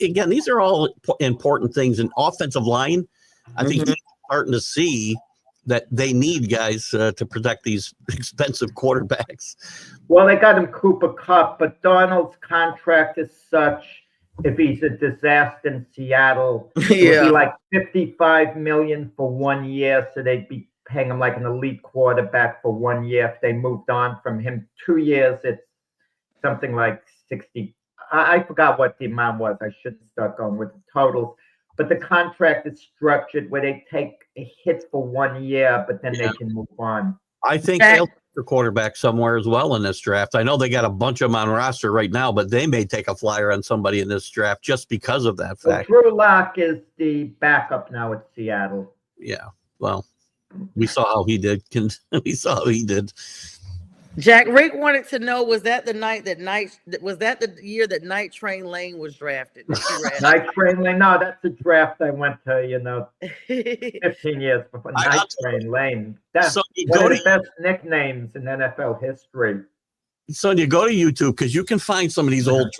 again, these are all important things. And offensive line, I think he's starting to see that they need guys to protect these expensive quarterbacks. Well, they got him Cooper Kupp, but Darnold's contract is such. If he's a disaster in Seattle, it would be like $55 million for 1 year. So they'd be paying him like an elite quarterback for 1 year. If they moved on from him 2 years, it's something like 60. I forgot what the amount was. I shouldn't start going with the totals. But the contract is structured where they take a hit for 1 year, but then they can move on. I think for quarterback somewhere as well in this draft. I know they got a bunch of them on roster right now, but they may take a flyer on somebody in this draft just because of that Well, fact. Drew Lock is the backup now at Seattle. Yeah. Well, we saw how he did. We saw how he did. Jack, Rick wanted to know, was that the year that Night Train Lane was drafted? Night Train Lane? No, that's a draft I went to, 15 years before. Night Train Lane. That's one of the best nicknames in NFL history. Sonja, go to YouTube because you can find some of these old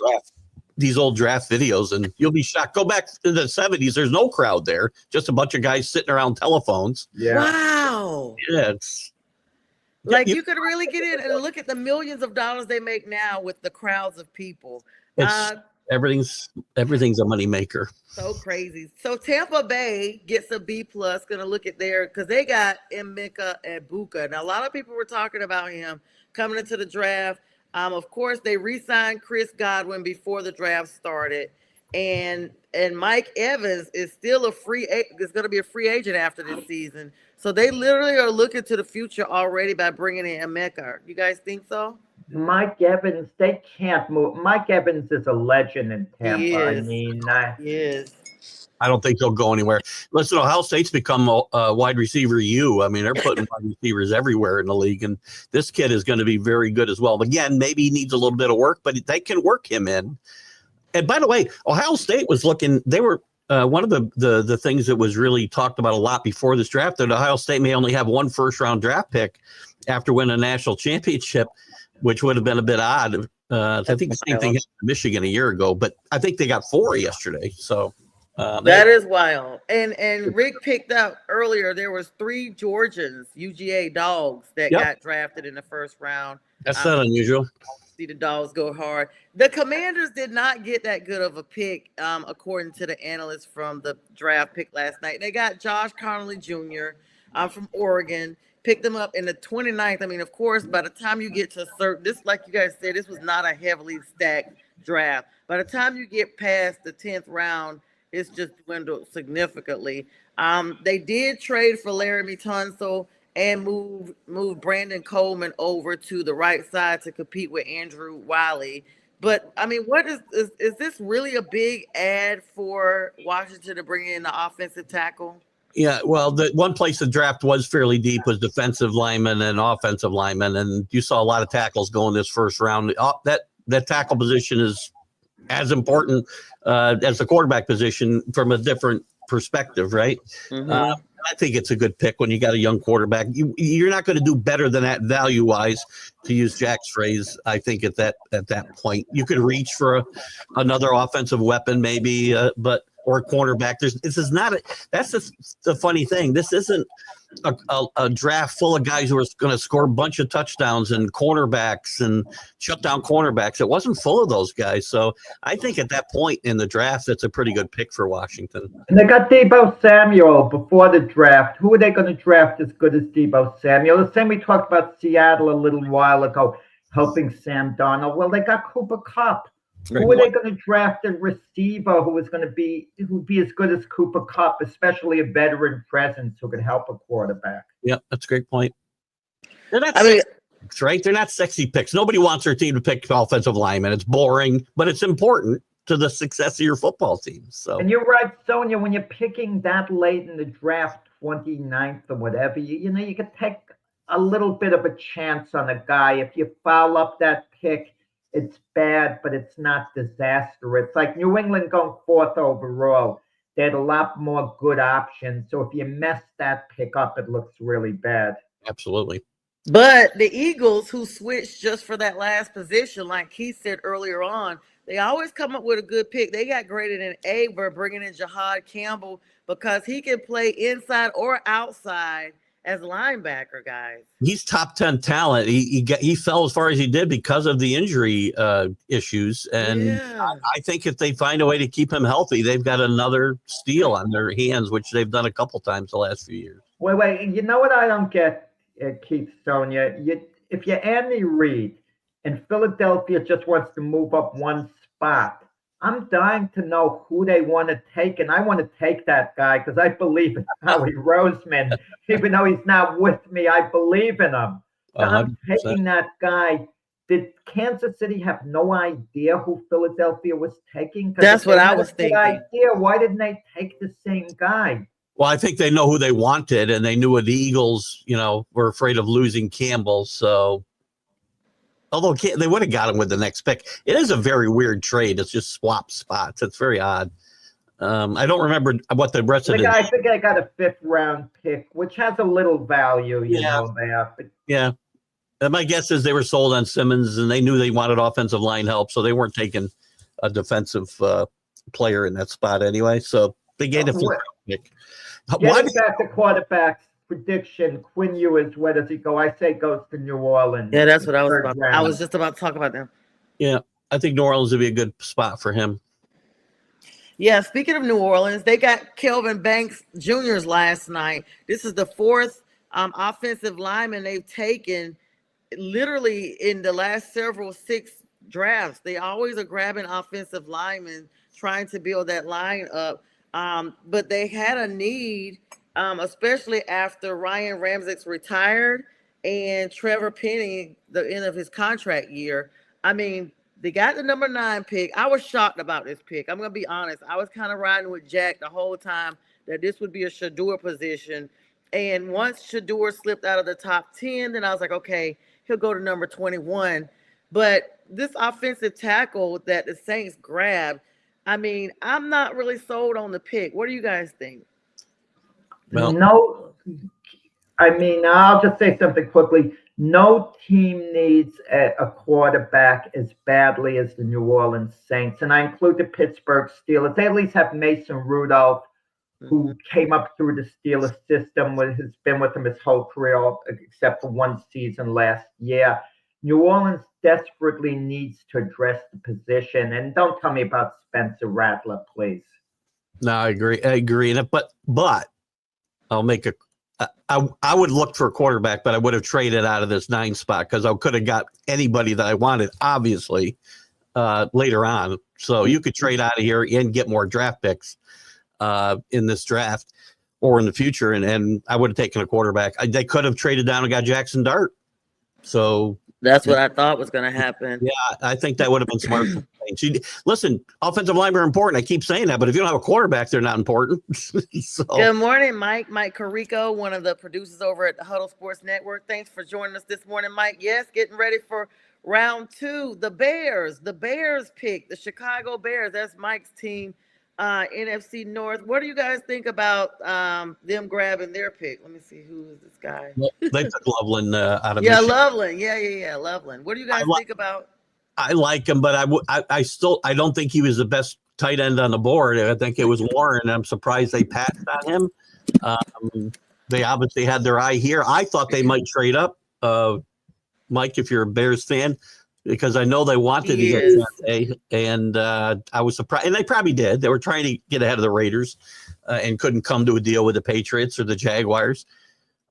draft videos, and you'll be shocked. Go back to the 70s. There's no crowd there, just a bunch of guys sitting around telephones. Yeah. Wow. Yeah, it's like you could really get in and look at the millions of dollars they make now with the crowds of people. Everything's a moneymaker. So crazy. So Tampa Bay gets a B+. Gonna look at because they got Emeka Egbuka. Now a lot of people were talking about him coming into the draft. Of course, they re-signed Chris Godwin before the draft started, and Mike Evans is still is going to be a free agent after this season. So they literally are looking to the future already by bringing in Emeka. You guys think so? Mike Evans, they can't move. Mike Evans is a legend in Tampa. He is. I mean, he is. I don't think they'll go anywhere. Listen, Ohio State's become a wide receiver I mean, they're putting wide receivers everywhere in the league, and this kid is going to be very good as well. Again, maybe he needs a little bit of work, but they can work him in. And by the way, Ohio State was looking. They were one of the things that was really talked about a lot before this draft, that Ohio State may only have one first-round draft pick after winning a national championship, which would have been a bit odd. I think the same thing happened to Michigan a year ago, but I think they got 4 yesterday. So that is wild. And Rick picked up earlier, there was 3 Georgians, UGA dogs, that got drafted in the first round. That's not unusual. See the dogs go hard. The Commanders did not get that good of a pick, according to the analysts from the draft pick last night. They got Josh Connolly Jr. From Oregon. Picked them up in the 29th. I mean, of course, by the time you get to this, like you guys said, this was not a heavily stacked draft. By the time you get past the 10th round, it's just dwindled significantly. They did trade for Laramie Tunsil and move Brandon Coleman over to the right side to compete with Andrew Wiley. But I mean, what is this really a big ad for Washington to bring in the offensive tackle? Yeah, well, the one place the draft was fairly deep was defensive linemen and offensive linemen, and you saw a lot of tackles go in this first round. That tackle position is as important as the quarterback position from a different perspective, right? Mm-hmm. I think it's a good pick when you got a young quarterback. You're not going to do better than that value-wise, to use Jack's phrase. I think at that point, you could reach for another offensive weapon, maybe, or a cornerback. That's the funny thing. This isn't a draft full of guys who are going to score a bunch of touchdowns and cornerbacks and shut down cornerbacks. It wasn't full of those guys. So I think at that point in the draft, that's a pretty good pick for Washington. And they got Deebo Samuel before the draft. Who are they going to draft as good as Deebo Samuel? The same we talked about Seattle a little while ago, helping Sam Darnold. Well, they got Cooper Kupp. Who are they going to draft a receiver who would be as good as Cooper Kupp, especially a veteran presence who can help a quarterback? Yeah, that's a great point. They're not sexy picks, right? They're not sexy picks. Nobody wants their team to pick offensive linemen. It's boring, but it's important to the success of your football team. So, and you're right, Sonja, when you're picking that late in the draft, 29th or whatever, you can take a little bit of a chance on a guy. If you foul up that pick, it's bad, but it's not disastrous. It's like New England going 4th overall. They had a lot more good options. So if you mess that pick up, it looks really bad. Absolutely. But the Eagles, who switched just for that last position, like Keith said earlier on, they always come up with a good pick. They got graded an A for bringing in Jahad Campbell because he can play inside or outside as linebacker, guys. He's top 10 talent. He fell as far as he did because of the injury issues. And I think if they find a way to keep him healthy, they've got another steal on their hands, which they've done a couple times the last few years. Wait. You know what I don't get, Keith, Sonja? If you're Andy Reid and Philadelphia just wants to move up one spot, I'm dying to know who they want to take, and I want to take that guy because I believe in Howie Roseman. Even though he's not with me, I believe in him. I'm 100%. taking that guy. Did Kansas City have no idea who Philadelphia was taking? Because That's if what they I had a was good thinking. idea, why didn't they take the same guy? Well, I think they know who they wanted, and they knew what the Eagles, were afraid of losing Campbell. So, although they would have got him with the next pick, it is a very weird trade. It's just swap spots. It's very odd. I don't remember what the rest of the. I think I got a 5th-round pick, which has a little value, Yeah. there. But Yeah. My guess is they were sold on Simmons, and they knew they wanted offensive line help, so they weren't taking a defensive player in that spot anyway. So they gave a 5th-round pick. Getting back to quarterbacks prediction, Quinn Ewers, where does he go? I say goes to New Orleans. Yeah, that's what I was about. Round. I was just about to talk about them. Yeah, I think New Orleans would be a good spot for him. Yeah, speaking of New Orleans, they got Kelvin Banks Jr.'s last night. This is the 4th offensive lineman they've taken literally in the last 6 drafts. They always are grabbing offensive linemen, trying to build that line up. But they had a need, especially after Ryan Ramczyk retired and Trevor Penny, the end of his contract year. I mean, they got the number 9 pick. I was shocked about this pick. I'm going to be honest. I was kind of riding with Jack the whole time that this would be a Shedeur position. And once Shedeur slipped out of the top 10, then I was like, okay, he'll go to number 21. But this offensive tackle that the Saints grabbed, I mean, I'm not really sold on the pick. What do you guys think? Well, no, I mean, I'll just say something quickly. No team needs a quarterback as badly as the New Orleans Saints, and I include the Pittsburgh Steelers. They at least have Mason Rudolph, who came up through the Steelers system, has been with them his whole career, except for one season last year. New Orleans desperately needs to address the position, and don't tell me about Spencer Rattler, please. No, I agree. But I'll make I would look for a quarterback, but I would have traded out of this 9 spot because I could have got anybody that I wanted, obviously, later on. So you could trade out of here and get more draft picks in this draft or in the future, and I would have taken a quarterback. They could have traded down and got Jackson Dart. So that's what I thought was going to happen. Yeah, I think that would have been smart. Listen, offensive linemen are important. I keep saying that, but if you don't have a quarterback, they're not important. So. Good morning, Mike. Mike Carico, one of the producers over at the Huddle Sports Network. Thanks for joining us this morning, Mike. Yes, getting ready for round 2. The Bears pick, the Chicago Bears. That's Mike's team, NFC North. What do you guys think about them grabbing their pick? Let me see, who is this guy? They took Loveland out of Michigan. Loveland. Yeah, Loveland. What do you guys think about? I like him, but I don't think he was the best tight end on the board. I think it was Warren. I'm surprised they passed on him. They obviously had their eye here. I thought they might trade up, Mike, if you're a Bears fan, because I know they wanted to get Sunday, and I was surprised. And they probably did. They were trying to get ahead of the Raiders and couldn't come to a deal with the Patriots or the Jaguars.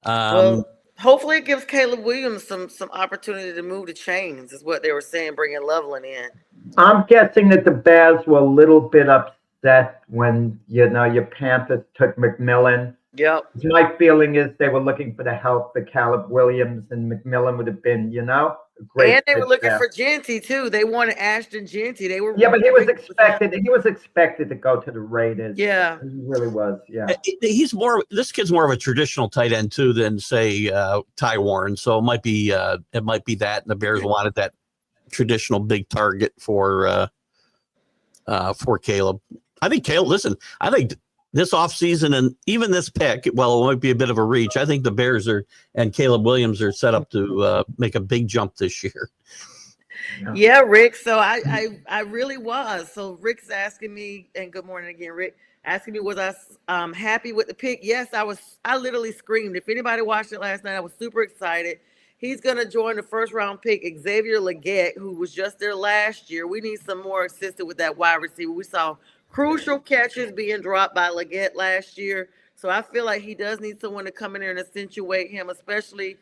Well, hopefully it gives Caleb Williams some opportunity to move the chains, is what they were saying, bringing Loveland in. I'm guessing that the Bears were a little bit upset when, your Panthers took McMillan. Yep. My feeling is they were looking for the help for Caleb Williams, and McMillan would have been, a great. And they were looking for Genty too. They wanted Ashton Genty. They were. Yeah, but he was expected to go to the Raiders. Yeah, he really was. Yeah, this kid's more of a traditional tight end too than say Ty Warren. So it might be that, and the Bears wanted that traditional big target for Caleb. I think this offseason and even this pick, while it might be a bit of a reach, I think the Bears and Caleb Williams are set up to make a big jump this year. Yeah, Rick. So I really was. So Rick's asking me, and good morning again, Rick, asking me, was I happy with the pick? Yes, I was. I literally screamed. If anybody watched it last night, I was super excited. He's going to join the 1st-round pick, Xavier Legette, who was just there last year. We need some more assistance with that wide receiver. We saw crucial catches being dropped by Legette last year. So I feel like he does need someone to come in there and accentuate him, especially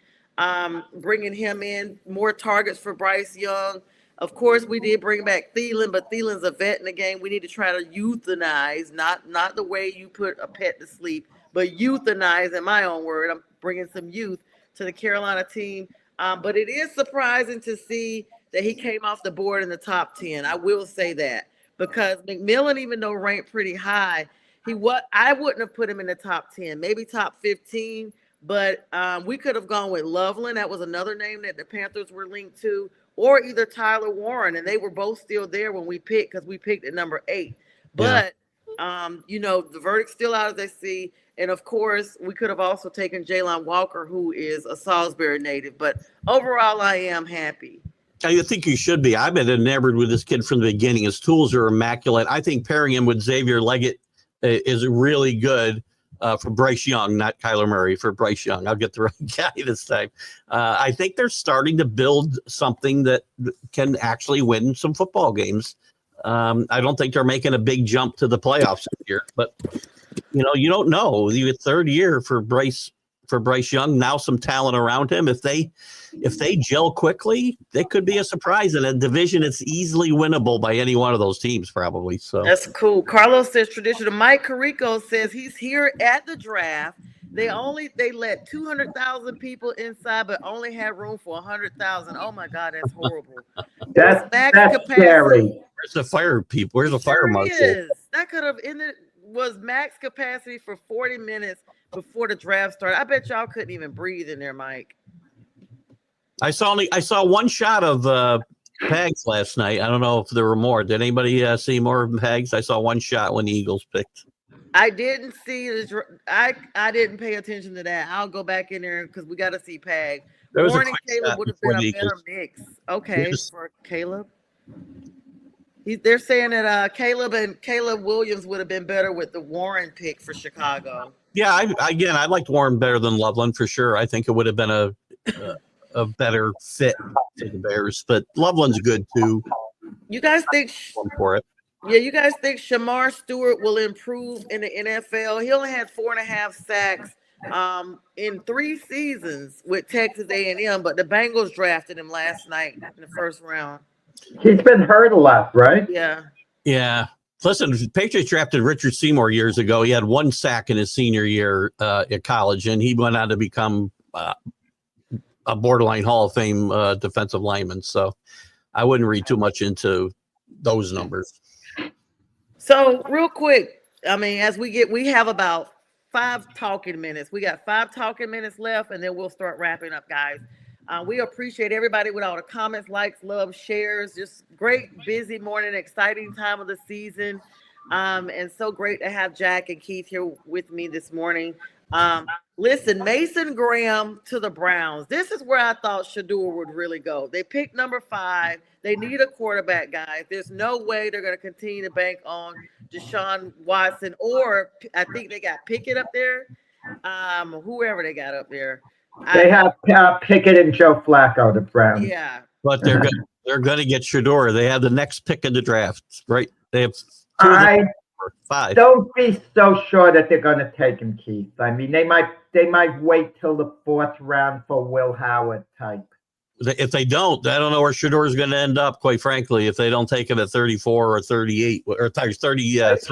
bringing him in, more targets for Bryce Young. Of course, we did bring back Thielen, but Thielen's a vet in the game. We need to try to euthanize, not the way you put a pet to sleep, but euthanize, in my own word. I'm bringing some youth to the Carolina team. But it is surprising to see that he came off the board in the top 10. I will say that, because McMillan, even though ranked pretty high, I wouldn't have put him in the top 10, maybe top 15. But we could have gone with Loveland. That was another name that the Panthers were linked to, or either Tyler Warren, and they were both still there when we picked, because we picked at number 8. But the verdict's still out, as they see. And of course, we could have also taken Jalen Walker, who is a Salisbury native. But overall, I am happy. I think you should be. I've been enamored with this kid from the beginning. His tools are immaculate. I think pairing him with Xavier Leggett is really good for Bryce Young, not Kyler Murray, for Bryce Young. I'll get the right guy this time. I think they're starting to build something that can actually win some football games. I don't think they're making a big jump to the playoffs this year, but you don't know. You get third year for Bryce Young, now some talent around him. If they gel quickly, they could be a surprise in a division. It's easily winnable by any one of those teams, probably. So that's cool. Carlos says traditional. Mike Carrico says he's here at the draft. They let 200,000 people inside, but only had room for 100,000. Oh my God, that's horrible. That's scary. Where's the fire people? Where's the fire marshal? That could have ended. Was max capacity for 40 minutes before the draft started. I bet y'all couldn't even breathe in there, Mike. I saw one shot of Pags last night. I don't know if there were more. Did anybody see more of Pags? I saw one shot when the Eagles picked. I didn't see the. I didn't pay attention to that. I'll go back in there because we got to see Pag. Warren and Caleb would have been a better mix. Okay, for Caleb. They're saying that Caleb Williams would have been better with the Warren pick for Chicago. Yeah, I liked Warren better than Loveland for sure. I think it would have been a better fit for the Bears, but Loveland's good too. You guys think for it? Yeah, you guys think Shamar Stewart will improve in the NFL? He only had 4.5 sacks in 3 seasons with Texas A&M, but the Bengals drafted him last night in the first round. He's been hurt a lot, right? Yeah. Yeah. Listen, the Patriots drafted Richard Seymour years ago. He had 1 sack in his senior year at college, and he went on to become a borderline Hall of Fame defensive lineman. So I wouldn't read too much into those numbers. So real quick, as we have about 5 talking minutes. We got 5 talking minutes left, and then we'll start wrapping up, guys. We appreciate everybody with all the comments, likes, love, shares. Just great, busy morning, exciting time of the season. And so great to have Jack and Keith here with me this morning. Listen, Mason Graham to the Browns. This is where I thought Shedeur would really go. They picked number 5. They need a quarterback, guys. There's no way they're going to continue to bank on Deshaun Watson, or I think they got Pickett up there. Whoever they got up there. They have Pickett and Joe Flacco, the Browns. Yeah. But they're going to get Shedeur. They have the next pick in the draft, right? They have 5. Don't be so sure that they're going to take him, Keith. I mean, they might wait till the 4th round for Will Howard type. If they don't, I don't know where Shedeur is going to end up, quite frankly, if they don't take him at 34 or 38 or 30. Shedeur's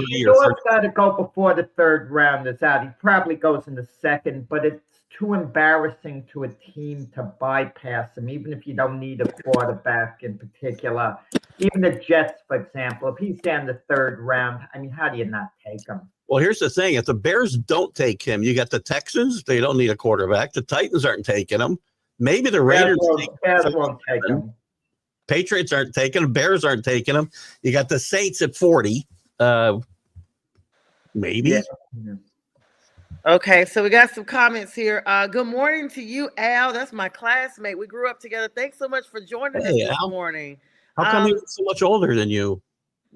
got to go before the 3rd round is out. He probably goes in the 2nd, but it's too embarrassing to a team to bypass him, even if you don't need a quarterback in particular. Even the Jets, for example, if he's down the 3rd round, I mean, how do you not take him? Well, here's the thing. If the Bears don't take him, you got the Texans. They don't need a quarterback. The Titans aren't taking him. Maybe the Raiders won't take him. Patriots aren't taking him. Bears aren't taking him. You got the Saints at 40. Maybe. Yeah. Okay, so we got some comments here. Good morning to you, Al. That's my classmate. We grew up together. Thanks so much for joining us this morning. How come you're so much older than you?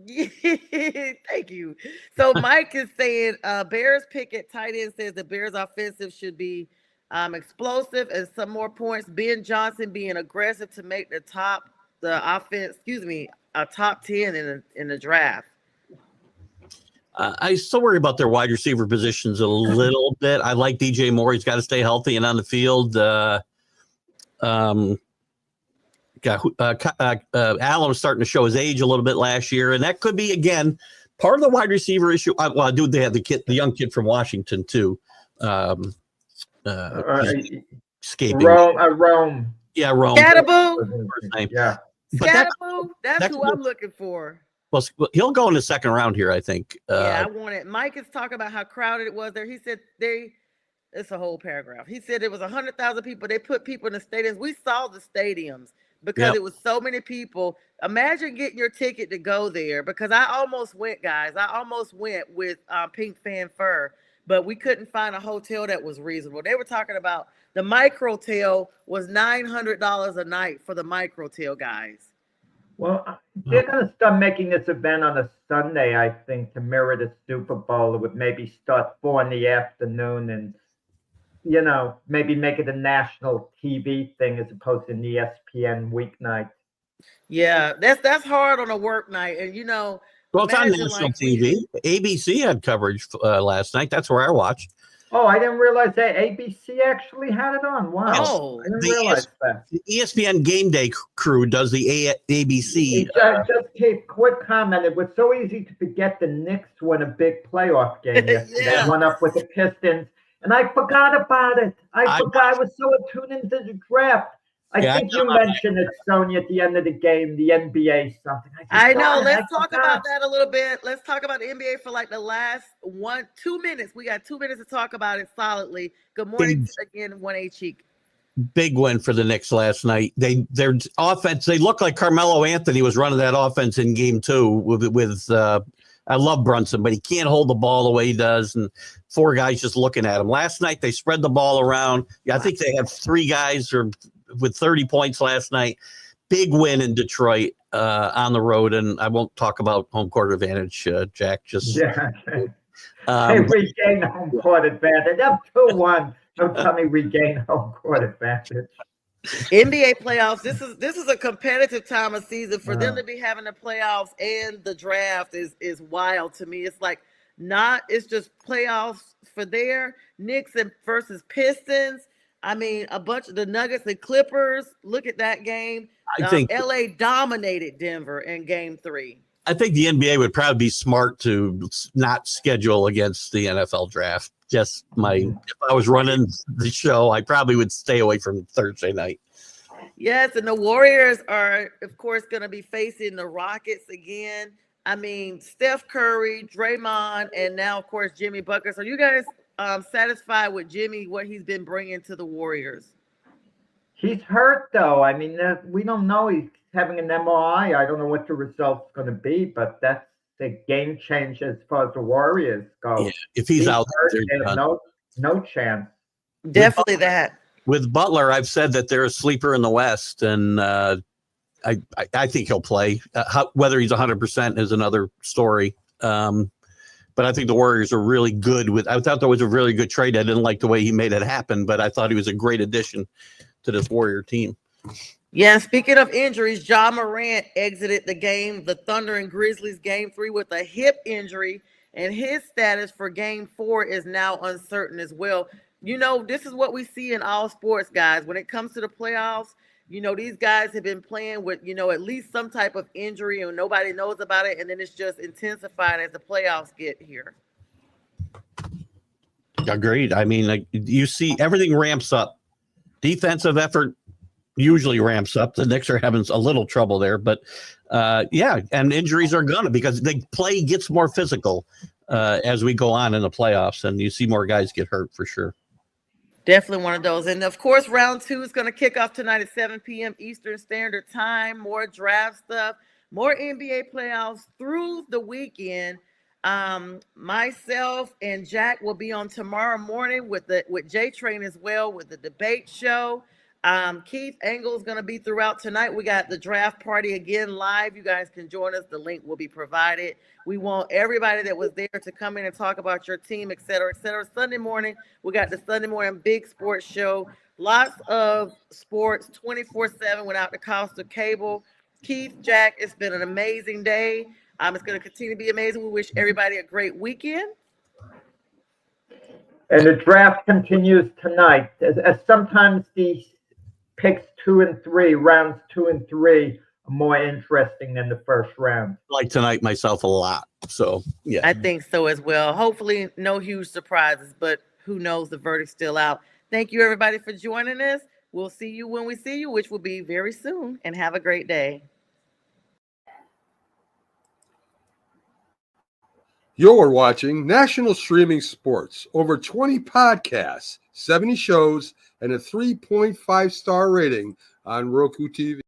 Thank you. So Mike is saying Bears pick at tight end, says the Bears offensive should be explosive and some more points. Ben Johnson being aggressive to make a top 10 in the draft. I still worry about their wide receiver positions a little bit. I like DJ Moore. He's got to stay healthy and on the field. Allen was starting to show his age a little bit last year, and that could be, again, part of the wide receiver issue. They had the young kid from Washington too. Escaping. Rome. Yeah, Rome. Scatterboo. First name. Yeah. But Scatterboo. That's that's who what- I'm looking for. Well, he'll go in the second round here, I think. Yeah, I want it. Mike is talking about how crowded it was there. He said it's a whole paragraph. He said it was 100,000 people. They put people in the stadiums. We saw the stadiums because it was so many people. Imagine getting your ticket to go there, because I almost went, guys. I almost went with Pink Fan Fur, but we couldn't find a hotel that was reasonable. They were talking about the microtel was $900 a night for the microtel, guys. Well, they're going to start making this event on a Sunday, I think, to mirror the Super Bowl. It would maybe start 4 in the afternoon and, maybe make it a national TV thing as opposed to an ESPN weeknight. Yeah, that's hard on a work night. And, Well, it's on imagine, national like, TV. ABC had coverage last night. That's where I watched. Oh, I didn't realize that ABC actually had it on. Wow. Oh. I didn't realize that. The ESPN Game Day crew does the ABC. Just a quick comment. It was so easy to forget the Knicks won a big playoff game yesterday. Yeah. Went up with the Pistons, and I forgot about it. I forgot. I was so attuned into the draft. I think you mentioned it, Sonia, at the end of the game, the NBA something. I know. Let's talk about that a little bit. Let's talk about the NBA for like the last 2 minutes. We got 2 minutes to talk about it solidly. Good morning again, 1A Cheek. Big win for the Knicks last night. Their offense, they look like Carmelo Anthony was running that offense in game 2 with I love Brunson, but he can't hold the ball the way he does, and 4 guys just looking at him. Last night they spread the ball around. I think they had 3 guys with 30 points last night. Big win in Detroit on the road, and I won't talk about home court advantage, Jack. They regained home court advantage. Up 2-1. Don't tell me regain home court advantage. NBA playoffs. This is a competitive time of season for them to be having the playoffs and the draft is wild to me. It's like it's just playoffs for their Knicks versus Pistons. I mean, a bunch of the Nuggets and Clippers. Look at that game. I think LA dominated Denver in game 3. I think the NBA would probably be smart to not schedule against the NFL draft. If I was running the show, I probably would stay away from Thursday night. Yes, and the Warriors are, of course, going to be facing the Rockets again. I mean, Steph Curry, Draymond, and now, of course, Jimmy Butler. So you guys satisfied with Jimmy, what he's been bringing to the Warriors? He's hurt, though. I mean, we don't know. He's having an MRI. I don't know what the result's going to be, but that's the game change as far as the Warriors go. Yeah, if he's out, there's no chance. Definitely that. With Butler, I've said that they're a sleeper in the West, and I think he'll play. Whether he's 100% is another story. But I think the Warriors are really good I thought that was a really good trade. I didn't like the way he made it happen, but I thought he was a great addition to this Warrior team. Yeah, speaking of injuries, Ja Morant exited the Thunder and Grizzlies game 3 with a hip injury, and his status for game 4 is now uncertain as well. This is what we see in all sports, guys. When it comes to the playoffs, these guys have been playing with, at least some type of injury and nobody knows about it. And then it's just intensified as the playoffs get here. Agreed. I mean, you see everything ramps up. Defensive effort usually ramps up. The Knicks are having a little trouble there, but and injuries are gonna, because the play gets more physical as we go on in the playoffs, and you see more guys get hurt for sure. Definitely one of those. And of course, round 2 is going to kick off tonight at 7 p.m. Eastern Standard Time. More draft stuff, more NBA playoffs through the weekend. Myself and Jack will be on tomorrow morning with J Train as well, with the debate show. Keith Engel is going to be throughout tonight. We got the draft party again live. You guys can join us. The link will be provided. We want everybody that was there to come in and talk about your team, et cetera, et cetera. Sunday morning, we got the Sunday morning big sports show. Lots of sports 24/7 without the cost of cable. Keith, Jack, it's been an amazing day. It's going to continue to be amazing. We wish everybody a great weekend. And the draft continues tonight. As sometimes the picks 2 and 3, rounds 2 and 3, are more interesting than the first round. I like tonight myself a lot. So, yeah. I think so as well. Hopefully no huge surprises, but who knows, the verdict's still out. Thank you, everybody, for joining us. We'll see you when we see you, which will be very soon. And have a great day. You're watching National Streaming Sports. Over 20 podcasts, 70 shows, and a 3.5-star rating on Roku TV.